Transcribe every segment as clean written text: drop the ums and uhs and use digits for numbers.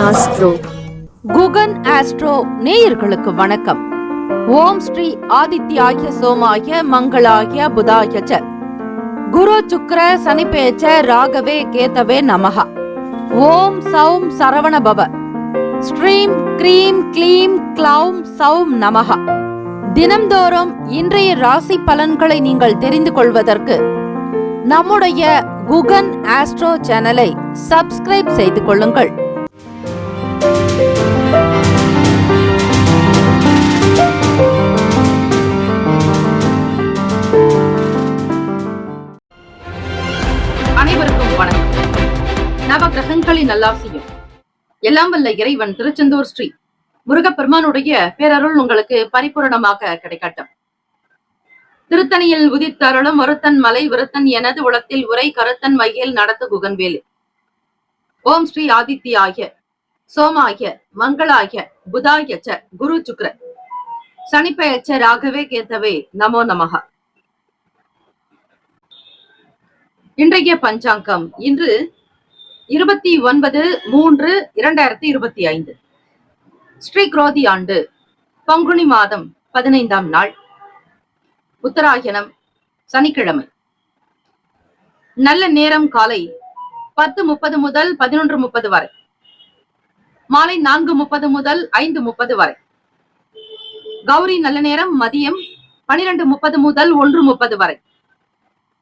Astro. Guhan astro நேயர்களுக்கு வணக்கம். ஓம் ஸ்ரீ ஆதித்யாய சோமாய மங்களாய புதாய ச குரு சுக்ர சனிப்பேச்ச ராகவே கேதவே நமஹ. ஓம் சௌம் சரவண பவ. ஸ்ரீம் க்ரீம் க்ளீம் க்ளௌம் சௌம் நமஹ. தினம்தோறும் இன்றைய ராசி பலன்களை நீங்கள் தெரிந்து கொள்வதற்கு நம்முடைய குகன் ஆஸ்ட்ரோ சேனலை சப்ஸ்கிரைப் செய்து கொள்ளுங்கள். அனைவருக்கும் வணக்கம். நவகிரகங்களின் நல்லாசியும் எல்லாம் வல்ல இறைவன் திருச்செந்தூர் ஸ்ரீ முருகப்பெருமானுடைய பேரருள் உங்களுக்கு பரிபூரணமாக கிடைக்கட்டும். திருத்தணியில் உதித்தருளும் ஒருத்தன் மலை விருத்தன் எனது உளத்தில் உரை கருத்தன் மையில் நடத்து குகன்வேலு. ஓம் ஸ்ரீ ஆதித்யாய சோமாய மங்களாய புதாய ச குரு சுக்ர சனிப்பெயர்ச்ச ராகவே கேத்தவே நமோ நமஹ. இன்றைய பஞ்சாங்கம் இன்று 29/3/2025 ஸ்ரீ குரோதி ஆண்டு பங்குனி மாதம் 15ஆம் நாள், உத்தராயணம், சனிக்கிழமை. நல்ல நேரம் காலை 10:30 முதல் 11:30 வரை, மாலை 4:30 முதல் 5:30 வரை. கௌரி நல்ல நேரம் மதியம் 12:30 முதல் 1:30 வரை,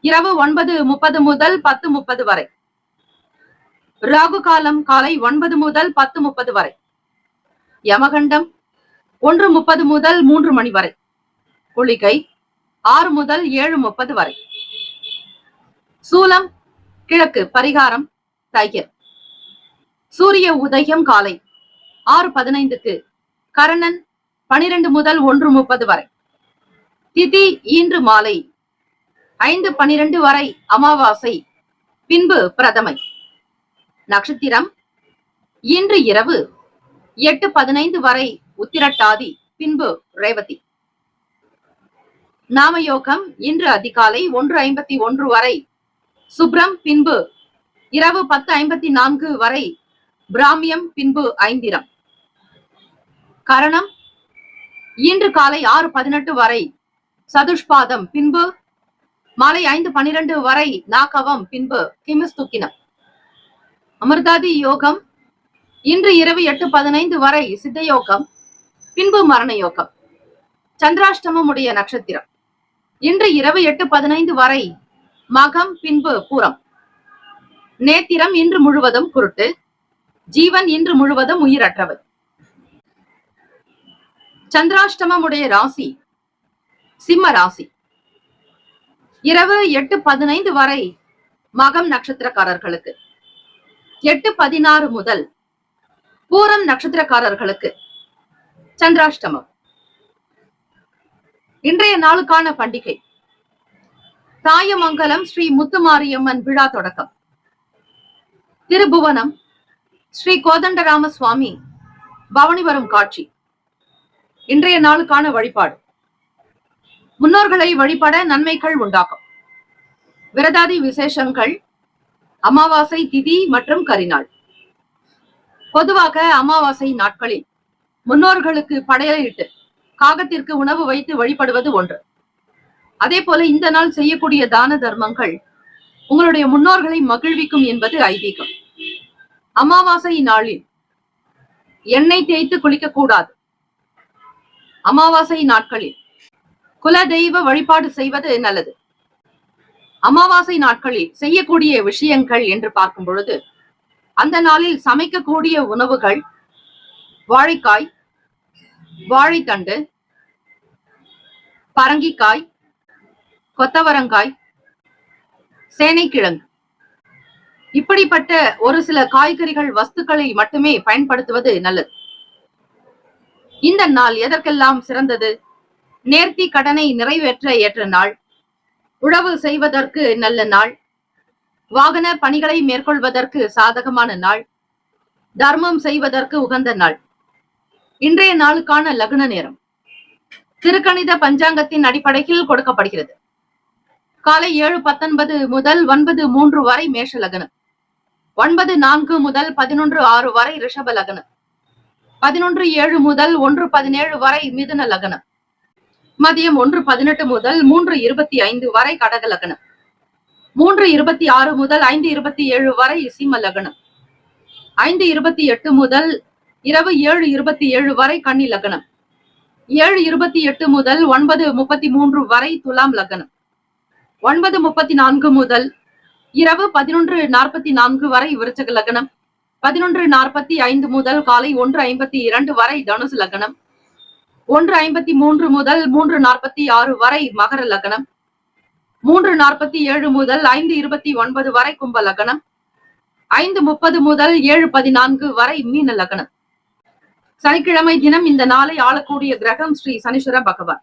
இரவு 9:30 முதல் 10:30 வரை. ராகு காலம் காலை 9 முதல் 10:30 வரை. யமகண்டம் 1:30 முதல் 3 மணி வரை. குளிகை 6 முதல் 7:30 வரை. சூலம் கிழக்கு, பரிகாரம் தையர். சூரிய உதயம் காலை 6:15க்கு, கரணன் 12 முதல் 1:30 வரை. திதி இன்று மாலை 5:12 வரை அமாவாசை, பின்பு பிரதமை. நட்சத்திரம் இன்று இரவு 8:15 வரை உத்திரட்டாதி, பின்பு ரேவதி. நாமயோகம் இன்று அதிகாலை 1:51 வரை சுப்ரம், பின்பு இரவு 10:54 வரை பிராமியம், பின்பு ஐந்திரம். கரணம் இன்று காலை 6:18 வரை சதுஷ்பாதம், பின்பு மாலை 5:12 வரை நாகவம், பின்பு கிமிஸ்துக்கினம். அமிர்தாதி யோகம் இன்று இரவு 8:15 வரை சித்தயோகம், பின்பு மரண யோகம். சந்திராஷ்டமம் உடைய நட்சத்திரம் இன்று இரவு 8:15 வரை மகம், பின்பு பூரம். நேத்திரம் இன்று முழுவதும் குருட்டு. ஜீவன் இன்று முழுவதும் உயிரற்றவர். சந்திராஷ்டமம் உடைய ராசி சிம்ம ராசி. இரவு 8:15 வரை மகம் நட்சத்திரக்காரர்களுக்கு, 8:16 முதல் பூரம் நட்சத்திரக்காரர்களுக்கு சந்திராஷ்டமம். இன்றைய நாளுக்கான பண்டிகை தாயமங்கலம் ஸ்ரீ முத்துமாரியம்மன் விழா தொடக்கம். திருபுவனம் ஸ்ரீ கோதண்டராம சுவாமி பவனி வரும் காட்சி. இன்றைய நாளுக்கான வழிபாடு. முன்னோர்களை வழிபட நன்மைகள் உண்டாகும். விரதாதி விசேஷங்கள் அமாவாசை திதி மற்றும் கரிநாள். பொதுவாக அமாவாசை நாட்களில் முன்னோர்களுக்கு படையலிட்டு காகத்திற்கு உணவு வைத்து வழிபடுவது ஒன்று. அதே போல இந்த நாள் செய்யக்கூடிய தான தர்மங்கள் உங்களுடைய முன்னோர்களை மகிழ்விக்கும் என்பது ஐதீகம். அமாவாசை நாளில் எண்ணெய் தேய்த்து குளிக்க கூடாது. அமாவாசை நாட்களில் குல தெய்வ வழிபாடு செய்வது நல்லது. அமாவாசை நாட்களில் செய்யக்கூடிய விஷயங்கள் என்று பார்க்கும் பொழுது, அந்த நாளில் சமைக்கக்கூடிய உணவுகள் வாழைக்காய், வாழைத்தண்டு, பரங்கிக்காய், கொத்தவரங்காய், சேனைக்கிழங்கு, இப்படிப்பட்ட ஒரு சில காய்கறிகள் வஸ்துக்களை மட்டுமே பயன்படுத்துவது நல்லது. இந்த நாள் எதற்கெல்லாம் சிறந்தது? நேர்த்தி கடனை நிறைவேற்ற ஏற்ற நாள், உழவு செய்வதற்கு நல்ல நாள், வாகன பணிகளை மேற்கொள்வதற்கு சாதகமான நாள், தர்மம் செய்வதற்கு உகந்த நாள். இன்றைய நாளுக்கான லக்ன நேரம் திருக்கணித பஞ்சாங்கத்தின் அடிப்படையில் கொடுக்கப்படுகிறது. காலை 7:19 முதல் 9:03 வரை மேஷ லக்னம், 9:4 முதல் 11:6 வரை ரிஷப லக்னம். 11:7 முதல் 1:17 வரை மிதுன லக்னம். மதியம் 1:18 முதல் 3:25 வரை கடக லக்னம். 3:26 முதல் 5:27 வரை சிம்ம லக்னம். 5:28 முதல் இரவு 7:27 வரை கன்னி லக்னம். 7:28 முதல் 9:33 வரை துலாம் லக்னம். 9:34 முதல் இரவு 11:44 வரை விருச்சக லக்னம். 11:45 முதல் காலை 1:52 வரை தனுசு லக்னம். 1:53 முதல் 3:46 வரை மகர லக்னம். 3:47 முதல் 5:29 வரை கும்ப லக்னம். 5:30 முதல் 7:14 வரை மீன லக்னம். சனிக்கிழமை தினம் இந்த நாளை ஆளக்கூடிய கிரகம் ஸ்ரீ சனீஸ்வர பகவான்.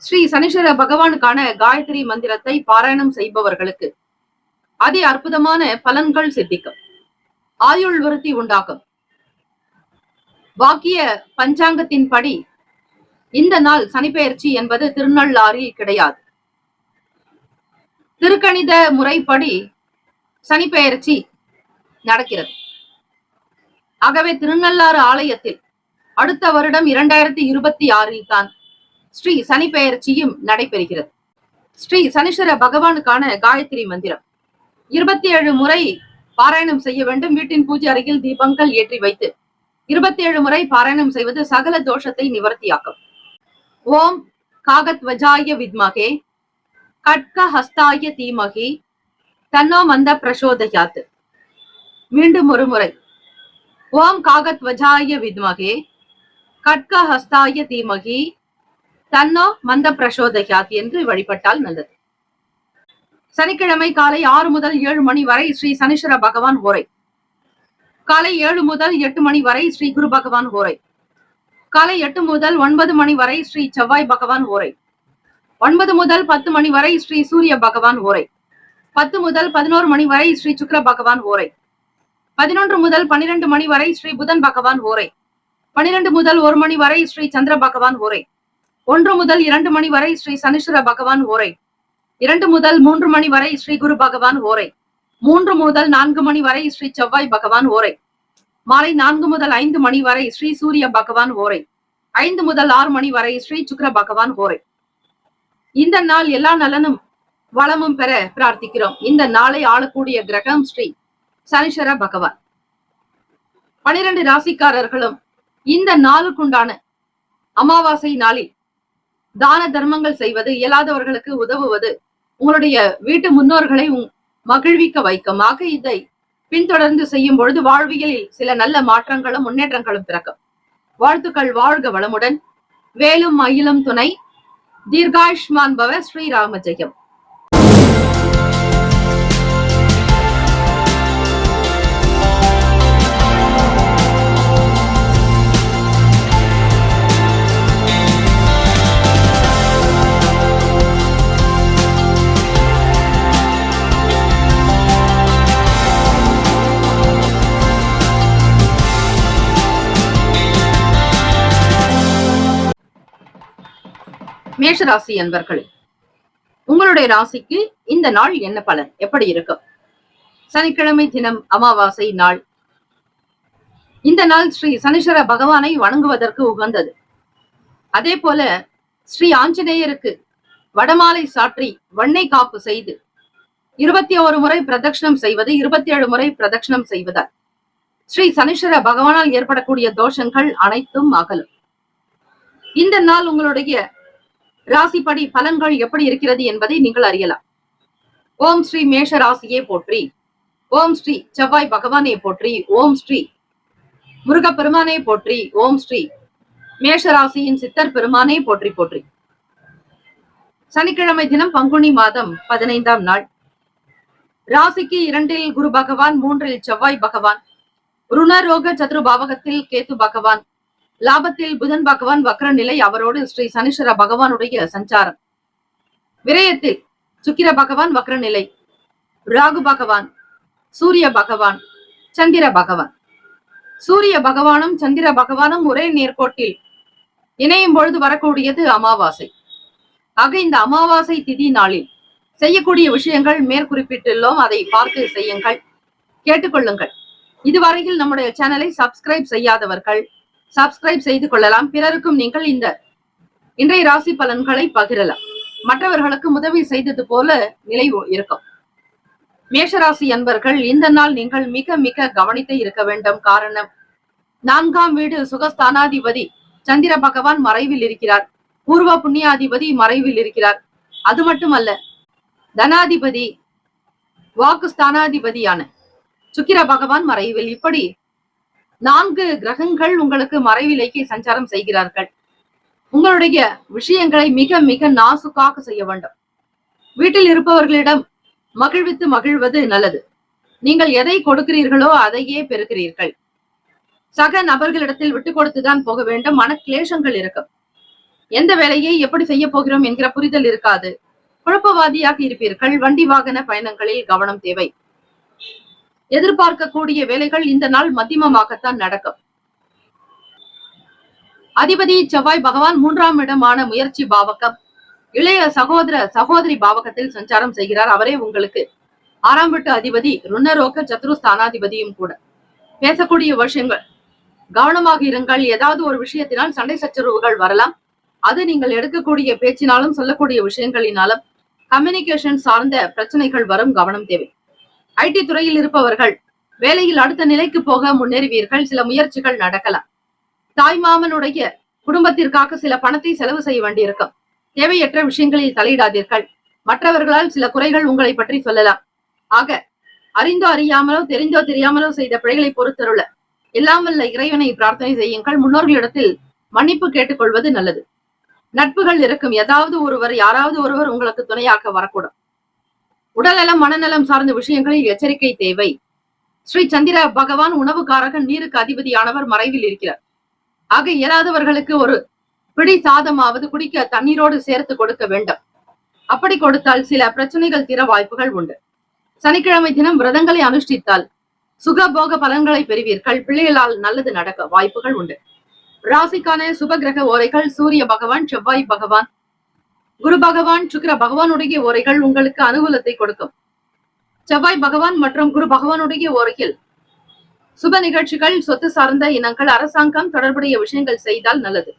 ஸ்ரீ சனீஸ்வர பகவானுக்கான காயத்ரி மந்திரத்தை பாராயணம் செய்பவர்களுக்கு அதி அற்புதமான பலன்கள் சித்திக்கும். ஆயுள் விருத்தி உண்டாகும். வாக்கிய பஞ்சாங்கத்தின் படி இந்த நாள் சனிப்பெயர்ச்சி என்பது திருநள்ளாறில் கிடையாது. திருக்கணித முறைப்படி சனிப்பெயர்ச்சி நடக்கிறது. ஆகவே திருநள்ளாறு ஆலயத்தில் அடுத்த வருடம் 2026 தான் ஸ்ரீ சனிப்பெயர்ச்சியும் நடைபெறுகிறது. ஸ்ரீ சனீஸ்வர பகவானுக்கான காயத்ரி மந்திரம் 27 முறை பாராயணம் செய்ய வேண்டும். வீட்டின் பூஜை அருகில் தீபங்கள் ஏற்றி வைத்து 27 முறை பாராயணம் செய்வது சகல தோஷத்தை நிவர்த்தியாக்கும். ஓம் காகத்வஜாய வித்மகே கட்க ஹஸ்தாய தீமகி தன்னோ மந்த பிரசோதயாத். மீண்டும் ஒரு முறை. ஓம் காகத்வஜாய வித்மகே கட்க ஹஸ்தாய தீமகி தன்னோ மந்த பிரசோதயாத் என்று வழிபட்டால் நல்லது. சனிக்கிழமை காலை 6 முதல் 7 மணி வரை ஸ்ரீ சனீஸ்வர பகவான் ஹோரை. காலை 7 முதல் 8 மணி வரை ஸ்ரீ குரு பகவான் ஹோரை. காலை 8 முதல் 9 மணி வரை ஸ்ரீ செவ்வாய் பகவான் ஹோரை. 9 முதல் 10 மணி வரை ஸ்ரீ சூரிய பகவான் ஹோரை. 10 முதல் 11 மணி வரை ஸ்ரீ சுக்கிர பகவான் ஹோரை. 11 முதல் 12 மணி வரை ஸ்ரீ புதன் பகவான் ஹோரை. 12 முதல் 1 மணி வரை ஸ்ரீ சந்திர பகவான் ஹோரை. 1 முதல் 2 மணி வரை ஸ்ரீ சனீஸ்வர பகவான் ஹோரை. 2 முதல் 3 மணி வரை ஸ்ரீ குரு பகவான் ஹோரை. 3 முதல் 4 மணி வரை ஸ்ரீ செவ்வாய் பகவான் ஹோரை. மாலை 4 முதல் 5 மணி வரை ஸ்ரீ சூரிய பகவான் ஹோரை. 5 முதல் 6 மணி வரை ஸ்ரீ சுக்கிர பகவான் ஹோரை. இந்த நாள் எல்லா நலனும் வளமும் பெற பிரார்த்திக்கிறோம். இந்த நாளை ஆளக்கூடிய கிரகம் ஸ்ரீ சனீஸ்வர பகவான். 12 ராசிக்காரர்களும் இந்த நாளுக்குண்டான அமாவாசை நாளில் தான தர்மங்கள் செய்வது, இயலாதவர்களுக்கு உதவுவது உங்களுடைய வீட்டு முன்னோர்களை மகிழ்விக்க வைக்கும். ஆக இதை பின்தொடர்ந்து செய்யும் பொழுது வாழ்வியலில் சில நல்ல மாற்றங்களும் முன்னேற்றங்களும் பிறக்கும். வாழ்த்துக்கள். வாழ்க வளமுடன். வேலும் மயிலும் துணை. தீர்காயுஷ்மான் பவ. ஸ்ரீராம ஜெயம். மேஷராசி அன்பர்களே, உங்களுடைய ராசிக்கு இந்த நாள் என்ன பலன், எப்படி இருக்கும்? சனிக்கிழமை தினம் அமாவாசை நாள். இந்த நாள் ஸ்ரீ சனீஸ்வர பகவானை வணங்குவதற்கு உகந்தது. அதே போல ஸ்ரீ ஆஞ்சநேயருக்கு வடமாலை சாற்றி வண்ணை காப்பு செய்து 21 முறை பிரதட்சணம் செய்வது, 27 முறை பிரதட்சணம் செய்வதால் ஸ்ரீ சனீஸ்வர பகவானால் ஏற்படக்கூடிய தோஷங்கள் அனைத்தும் அகலும். இந்த நாள் உங்களுடைய ராசிப்படி பலன்கள் எப்படி இருக்கிறது என்பதை நீங்கள் அறியலாம். ஓம் ஸ்ரீ மேஷ ராசியே போற்றி. ஓம் ஸ்ரீ செவ்வாய் பகவானே போற்றி. ஓம் ஸ்ரீ முருக பெருமானே போற்றி. ஓம் ஸ்ரீ மேஷ ராசியின் சித்தர் பெருமானே போற்றி போற்றி. சனிக்கிழமை தினம் பங்குனி மாதம் 15ஆம் நாள். ராசிக்கு 2இல் குரு பகவான், 3இல் செவ்வாய் பகவான், ருணரோக சத்ரு பாவகத்தில் கேத்து பகவான், லாபத்தில் புதன் பகவான் வக்ர நிலை, அவரோடு ஸ்ரீ சனீஸ்வர பகவானுடைய சஞ்சாரம். விரயத்தில் சுக்கிர பகவான் வக்ர நிலை, ராகு பகவான், சூரிய பகவான், சந்திர பகவான். சூரிய பகவானும் சந்திர பகவானும் ஒரே நேர்கோட்டில் இணையும் பொழுது வரக்கூடியது அமாவாசை. ஆக இந்த அமாவாசை திதி நாளில் செய்யக்கூடிய விஷயங்கள் மேற்குறிப்பிட்டுள்ளோம். அதை பார்த்து செய்யுங்கள். கேட்டுக்கொள்ளுங்கள். இதுவரையில் நம்முடைய சேனலை சப்ஸ்கிரைப் செய்யாதவர்கள் சப்ஸ்கிரைப் செய்து கொள்ளலாம். பிறருக்கும் நீங்கள் இந்த இன்றைய ராசி பலன்களை பகிரலாம். மற்றவர்களுக்கு உதவி செய்தது போல நிலை இருக்கும். மேஷராசி அன்பர்கள், இந்த நாள் நீங்கள் மிக மிக கவனித்து இருக்க வேண்டும். காரணம், 4ஆம் வீடு சுகஸ்தானாதிபதி சந்திர பகவான் மறைவில் இருக்கிறார். பூர்வ புண்ணியாதிபதி மறைவில் இருக்கிறார். அது மட்டுமல்ல, தனாதிபதி வாக்குஸ்தானாதிபதியான சுக்கிர பகவான் மறைவில். இப்படி 4 கிரகங்கள் உங்களுக்கு மறைவிலேயே சஞ்சாரம் செய்கிறார்கள். உங்களுடைய விஷயங்களை மிக மிக நாசுக்காக செய்ய வேண்டும். வீட்டில் இருப்பவர்களிடம் மகிழ்வித்து மகிழ்வது நல்லது. நீங்கள் எதை கொடுக்கிறீர்களோ அதையே பெறுகிறீர்கள். சக நபர்களிடத்தில் விட்டு கொடுத்துதான் போக வேண்டும். மன கிளேசங்கள் இருக்கும். எந்த வேலையை எப்படி செய்ய போகிறோம் என்கிற புரிதல் இருக்காது. குழப்பவாதியாக இருப்பீர்கள். வண்டி வாகன பயணங்களில் கவனம் தேவை. எதிர்பார்க்கக்கூடிய வேலைகள் இந்த நாள் மத்தியமமாகத்தான் நடக்கும். அதிபதி செவ்வாய் பகவான் 3ஆம் இடமான முயற்சி பாவகம், இளைய சகோதரி பாவகத்தில் சஞ்சாரம் செய்கிறார். அவரே உங்களுக்கு 6ஆம் வீட்டு அதிபதி, ருணரோக சத்ரு ஸ்தானாதிபதியும் கூட. பேசக்கூடிய விஷயங்கள் கவனமாக இருங்கள். ஏதாவது ஒரு விஷயத்தினால் சண்டை சச்சரவுகள் வரலாம். அது நீங்கள் எடுக்கக்கூடிய பேச்சினாலும் சொல்லக்கூடிய விஷயங்களினாலும் கம்யூனிகேஷன் சார்ந்த பிரச்சனைகள் வரும். கவனம் தேவை. ஐடி துறையில் இருப்பவர்கள் வேலையில் அடுத்த நிலைக்கு போக முன்னேறுவீர்கள். சில முயற்சிகள் நடக்கலாம். தாய் மாமனுடைய குடும்பத்திற்காக சில பணத்தை செலவு செய்ய வேண்டியிருக்கும். தேவையற்ற விஷயங்களில் தலையிடாதீர்கள். மற்றவர்களால் சில குறைகள் உங்களை பற்றி சொல்லலாம். ஆக, அறிந்தோ அறியாமலோ தெரிந்தோ தெரியாமலோ செய்த பிழைகளை பொறுத்தருள எல்லாம் வல்ல இறைவனை பிரார்த்தனை செய்யுங்கள். முன்னோர்களிடத்தில் மன்னிப்பு கேட்டுக்கொள்வது நல்லது. நட்புகள் இருக்கும். யாராவது ஒருவர் உங்களுக்கு துணையாக வரக்கூடும். உடல்நலம் மனநலம் சார்ந்த விஷயங்களில் எச்சரிக்கை தேவை. ஸ்ரீ சந்திர பகவான் உணவுக்காரகன், நீருக்கு அதிபதியானவர் மறைவில் இருக்கிறார். ஆக, இயலாதவர்களுக்கு ஒரு பிடி சாதமாவது குடிக்க தண்ணீரோடு சேர்த்து கொடுக்க வேண்டும். அப்படி கொடுத்தால் சில பிரச்சனைகள் தீர வாய்ப்புகள் உண்டு. சனிக்கிழமை தினம் விரதங்களை அனுஷ்டித்தால் சுகபோக பலன்களை பெறுவீர்கள். பிள்ளைகளால் நல்லது நடக்க வாய்ப்புகள் உண்டு. ராசிக்கான சுப கிரக ஓரைகள்: சூரிய பகவான், செவ்வாய் பகவான், குரு பகவான், சுக்கிர பகவானுடைய ஓரைகள் உங்களுக்கு அனுகூலத்தை கொடுக்கும். செவ்வாய் பகவான் மற்றும் குரு பகவானுடைய ஓரையில் சுப நிகழ்ச்சிகள், சொத்து சார்ந்த இனங்கள், அரசாங்கம் தொடர்புடைய விஷயங்கள் செய்தால் நல்லது.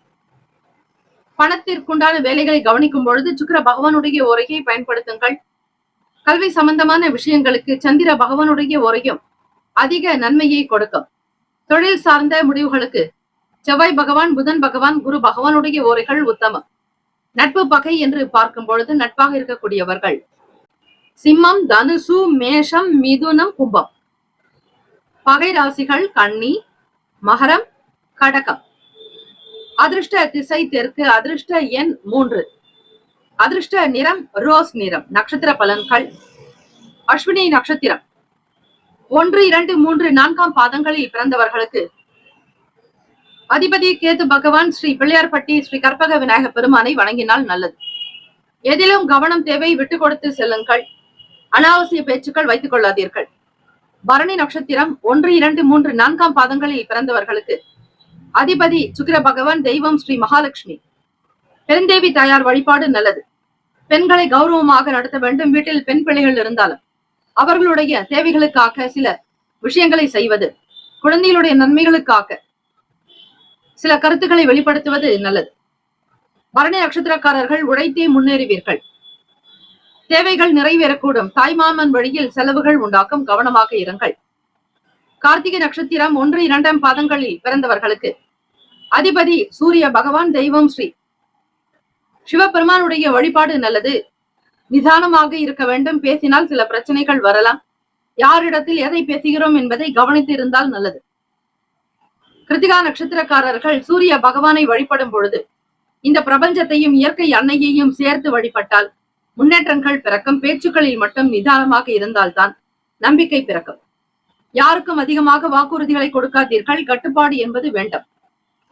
பணத்திற்குண்டான வேலைகளை கவனிக்கும் பொழுது சுக்கிர பகவானுடைய ஓரையை பயன்படுத்துங்கள். கல்வி சம்பந்தமான விஷயங்களுக்கு சந்திர பகவானுடைய ஓரையும் அதிக நன்மையை கொடுக்கும். தொழில் சார்ந்த முடிவுகளுக்கு செவ்வாய் பகவான், புதன் பகவான், குரு பகவானுடைய ஓரைகள் உத்தமம். நட்பு பகை என்று பார்க்கும் பொழுது நட்பாக இருக்கக்கூடியவர்கள் சிம்மம், தனுசு, மேஷம், மிதுனம், கும்பம். பகை ராசிகள் கன்னி, மகரம், கடகம். அதிர்ஷ்ட திசை தெற்கு. அதிர்ஷ்ட எண் 3. அதிர்ஷ்ட நிறம் ரோஸ் நிறம். நட்சத்திர பலன்கள்: அஸ்வினி நட்சத்திரம் 1, 2, 3, 4ஆம் பாதங்களில் பிறந்தவர்களுக்கு அதிபதி கேது பகவான் ஸ்ரீ பிள்ளையார்பட்டி ஸ்ரீ கற்பக விநாயக பெருமானை வணங்கினால் நல்லது. எதிலும் கவனம் தேவை. விட்டு கொடுத்து செல்லுங்கள். அனாவசிய பேச்சுக்கள் வைத்துக் கொள்ளாதீர்கள். பரணி நட்சத்திரம் 1, 2, 3, 4ஆம் பாதங்களில் பிறந்தவர்களுக்கு அதிபதி சுக்கிர பகவான், தெய்வம் ஸ்ரீ மகாலட்சுமி. பெருந்தேவி தாயார் வழிபாடு நல்லது. பெண்களை கௌரவமாக நடத்த வேண்டும். வீட்டில் பெண் பிள்ளைகள் இருந்தாலும் அவர்களுடைய தேவைகளுக்காக சில விஷயங்களை செய்வது, குழந்தைகளுடைய நன்மைகளுக்காக சில கருத்துக்களை வெளிப்படுத்துவது நல்லது. பரணி நட்சத்திரக்காரர்கள் உழைத்தே முன்னேறுவீர்கள். தேவைகள் நிறைவேறக்கூடும். தாய்மாமன் வழியில் செலவுகள் உண்டாக்கும். கவனமாக இருங்கள். கார்த்திகை நட்சத்திரம் 1, 2ஆம் பாதங்களில் பிறந்தவர்களுக்கு அதிபதி சூரிய பகவான், தெய்வம் ஸ்ரீ சிவபெருமானுடைய வழிபாடு நல்லது. நிதானமாக இருக்க வேண்டும். பேசினால் சில பிரச்சனைகள் வரலாம். யாரிடத்தில் எதை பேசுகிறோம் என்பதை கவனித்து இருந்தால் நல்லது. கிருத்திகா நட்சத்திரக்காரர்கள் சூரிய பகவானை வழிபடும் பொழுது இந்த பிரபஞ்சத்தையும் இயற்கை அன்னையையும் சேர்த்து வழிபட்டால் முன்னேற்றங்கள் பிறக்கும். பேச்சுக்களில் மட்டும் நிதானமாக இருந்தால்தான் நம்பிக்கை பிறக்கும். யாருக்கும் அதிகமாக வாக்குறுதிகளை கொடுக்காதீர்கள். கட்டுப்பாடு என்பது வேண்டும்.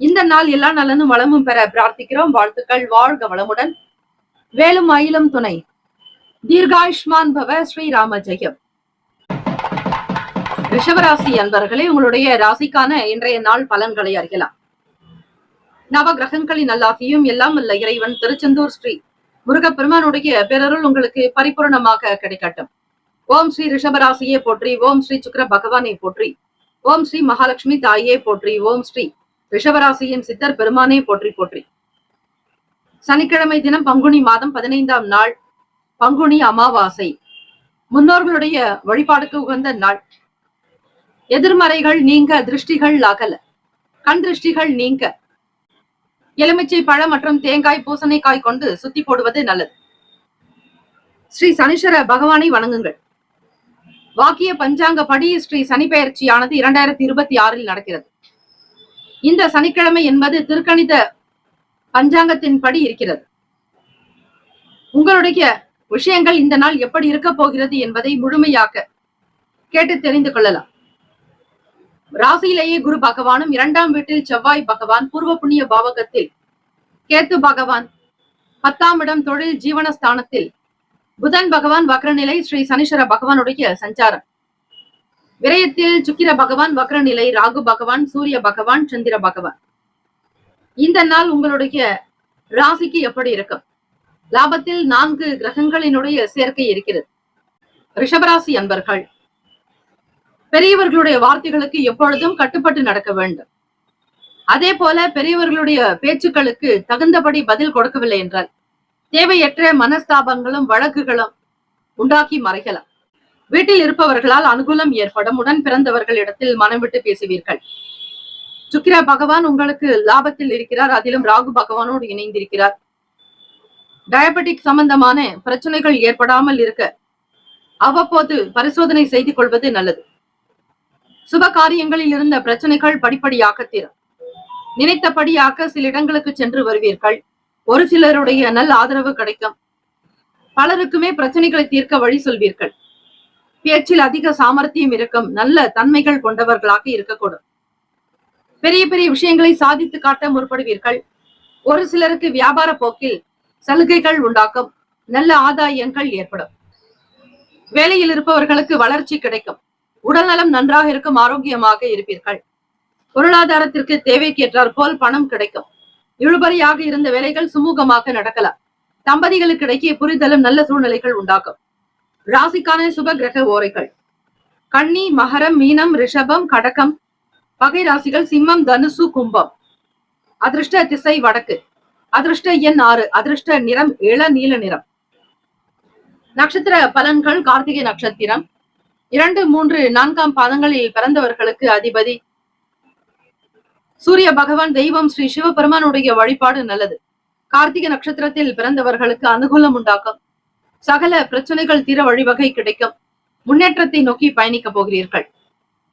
இந்த நாள் எல்லா நலனும் வளமும் பெற பிரார்த்திக்கிறோம். வாழ்த்துக்கள். வாழ்க வளமுடன். வேலும் மயிலும் துணை. தீர்காயுஷ்மான் பவ. ஸ்ரீராம ஜெயம். ரிஷபராசி அன்பர்களே, உங்களுடைய ராசிக்கான இன்றைய நாள் பலன்களை அறியலாம். நவ கிரகங்களின் நல்லாசியும் எல்லாம் வல்ல இறைவன் திருச்செந்தூர் ஸ்ரீ முருகப்பெருமானுடைய பேரருள் உங்களுக்கு பரிபூரணமாக கிடைக்கட்டும். ஓம் ஸ்ரீ ரிஷபராசியே போற்றி. ஓம் ஸ்ரீ சுக்கிர பகவானை போற்றி. ஓம் ஸ்ரீ மகாலட்சுமி தாயே போற்றி. ஓம் ஸ்ரீ ரிஷபராசியின் சித்தர் பெருமானே போற்றி போற்றி. சனிக்கிழமை தினம் பங்குனி மாதம் 15ஆம் நாள், பங்குனி அமாவாசை. முன்னோர்களுடைய வழிபாடுக்கு உகந்த நாள். எதிர்மறைகள் நீங்க, திருஷ்டிகள் அகல, கண் திருஷ்டிகள் நீங்க எலுமிச்சை பழம் மற்றும் தேங்காய், பூசணைக்காய் கொண்டு சுத்தி போடுவது நல்லது. ஸ்ரீ சனீஸ்வர பகவானை வணங்குங்கள். வாக்கிய பஞ்சாங்க படி ஸ்ரீ சனி பெயர்ச்சியானது 2026 நடக்கிறது. இந்த சனிக்கிழமை என்பது திருக்கணித பஞ்சாங்கத்தின் படி இருக்கிறது. உங்களுடைய விஷயங்கள் இந்த நாள் எப்படி இருக்க போகிறது என்பதை முழுமையாக கேட்டு தெரிந்து கொள்ளலாம். ராசியிலேயே குரு பகவானும், 2ஆம் வீட்டில் செவ்வாய் பகவான், பூர்வ புண்ணிய பாவகத்தில் கேத்து பகவான், 10ஆம் இடம் தொழில் ஜீவனஸ்தானத்தில் புதன் பகவான் வக்ரநிலை, ஸ்ரீ சனீஸ்வர பகவானுடைய சஞ்சாரம். விரயத்தில் சுக்கிர பகவான் வக்ரநிலை, ராகு பகவான், சூரிய பகவான், சந்திர பகவான். இந்த நாள் உங்களுடைய ராசிக்கு எப்படி இருக்கும்? லாபத்தில் 4 கிரகங்களினுடைய சேர்க்கை இருக்கிறது. ரிஷபராசி அன்பர்கள் பெரியவர்களுடைய வார்த்தைகளுக்கு எப்பொழுதும் கட்டுப்பட்டு நடக்க வேண்டும். அதே போல பெரியவர்களுடைய பேச்சுக்களுக்கு தகுந்தபடி பதில் கொடுக்கவில்லை என்றால் தேவையற்ற மனஸ்தாபங்களும் வழக்குகளும் உண்டாக்கி மறைக்கலாம். வீட்டில் இருப்பவர்களால் அனுகூலம் ஏற்படும். உடன் பிறந்தவர்களிடத்தில் மனம் விட்டு பேசுவீர்கள். சுக்கிர பகவான் உங்களுக்கு லாபத்தில் இருக்கிறார். அதிலும் ராகு பகவானோடு இணைந்திருக்கிறார். டயபெட்டிக் சம்பந்தமான பிரச்சனைகள் ஏற்படாமல் இருக்க அவ்வப்போது பரிசோதனை செய்து கொள்வது நல்லது. சுப காரியங்களில் இருந்த பிரச்சனைகள் படிப்படியாக தீரும். நினைத்தபடியாக சில இடங்களுக்கு சென்று வருவீர்கள். ஒரு சிலருடைய நல்ல ஆதரவு கிடைக்கும். பலருக்குமே பிரச்சனைகளை தீர்க்க வழி சொல்வீர்கள். பேச்சில் அதிக சாமர்த்தியம் இருக்கும். நல்ல தன்மைகள் கொண்டவர்களாக இருக்கக்கூடும். பெரிய பெரிய விஷயங்களை சாதித்து காட்ட முற்படுவீர்கள். ஒரு சிலருக்கு வியாபார போக்கில் சலுகைகள் உண்டாக்கும். நல்ல ஆதாயங்கள் ஏற்படும். வேலையில் இருப்பவர்களுக்கு வளர்ச்சி கிடைக்கும். உடல்நலம் நன்றாக இருக்கும். ஆரோக்கியமாக இருப்பீர்கள். பொருளாதாரத்திற்கு தேவைக்கேற்றார் போல் பணம் கிடைக்கும். இழுபறியாக இருந்த வேலைகள் சுமூகமாக நடக்கலாம். தம்பதிகளுக்கிடையே புரிதலும் நல்ல சூழ்நிலைகள் உண்டாகும். ராசிக்கான சுப கிரக ஓரைகள்: கன்னி, மகரம், மீனம், ரிஷபம், கடகம். பகை ராசிகள் சிம்மம், தனுசு, கும்பம். அதிர்ஷ்ட திசை வடக்கு. அதிர்ஷ்ட எண் 6. அதிர்ஷ்ட நிறம் இளநீல நிறம். நட்சத்திர பலன்கள்: கார்த்திகை நட்சத்திரம் 2, 3, 4ஆம் பாதங்களில் பிறந்தவர்களுக்கு அதிபதி சூரிய பகவான். தெய்வம் ஸ்ரீ சிவபெருமானுடைய வழிபாடு நல்லது. கார்த்திகை நட்சத்திரத்தில் பிறந்தவர்களுக்கு அனுகூலம் உண்டாக்கும். சகல பிரச்சனைகள் தீர வழிவகை கிடைக்கும். முன்னேற்றத்தை நோக்கி பயணிக்க போகிறீர்கள்.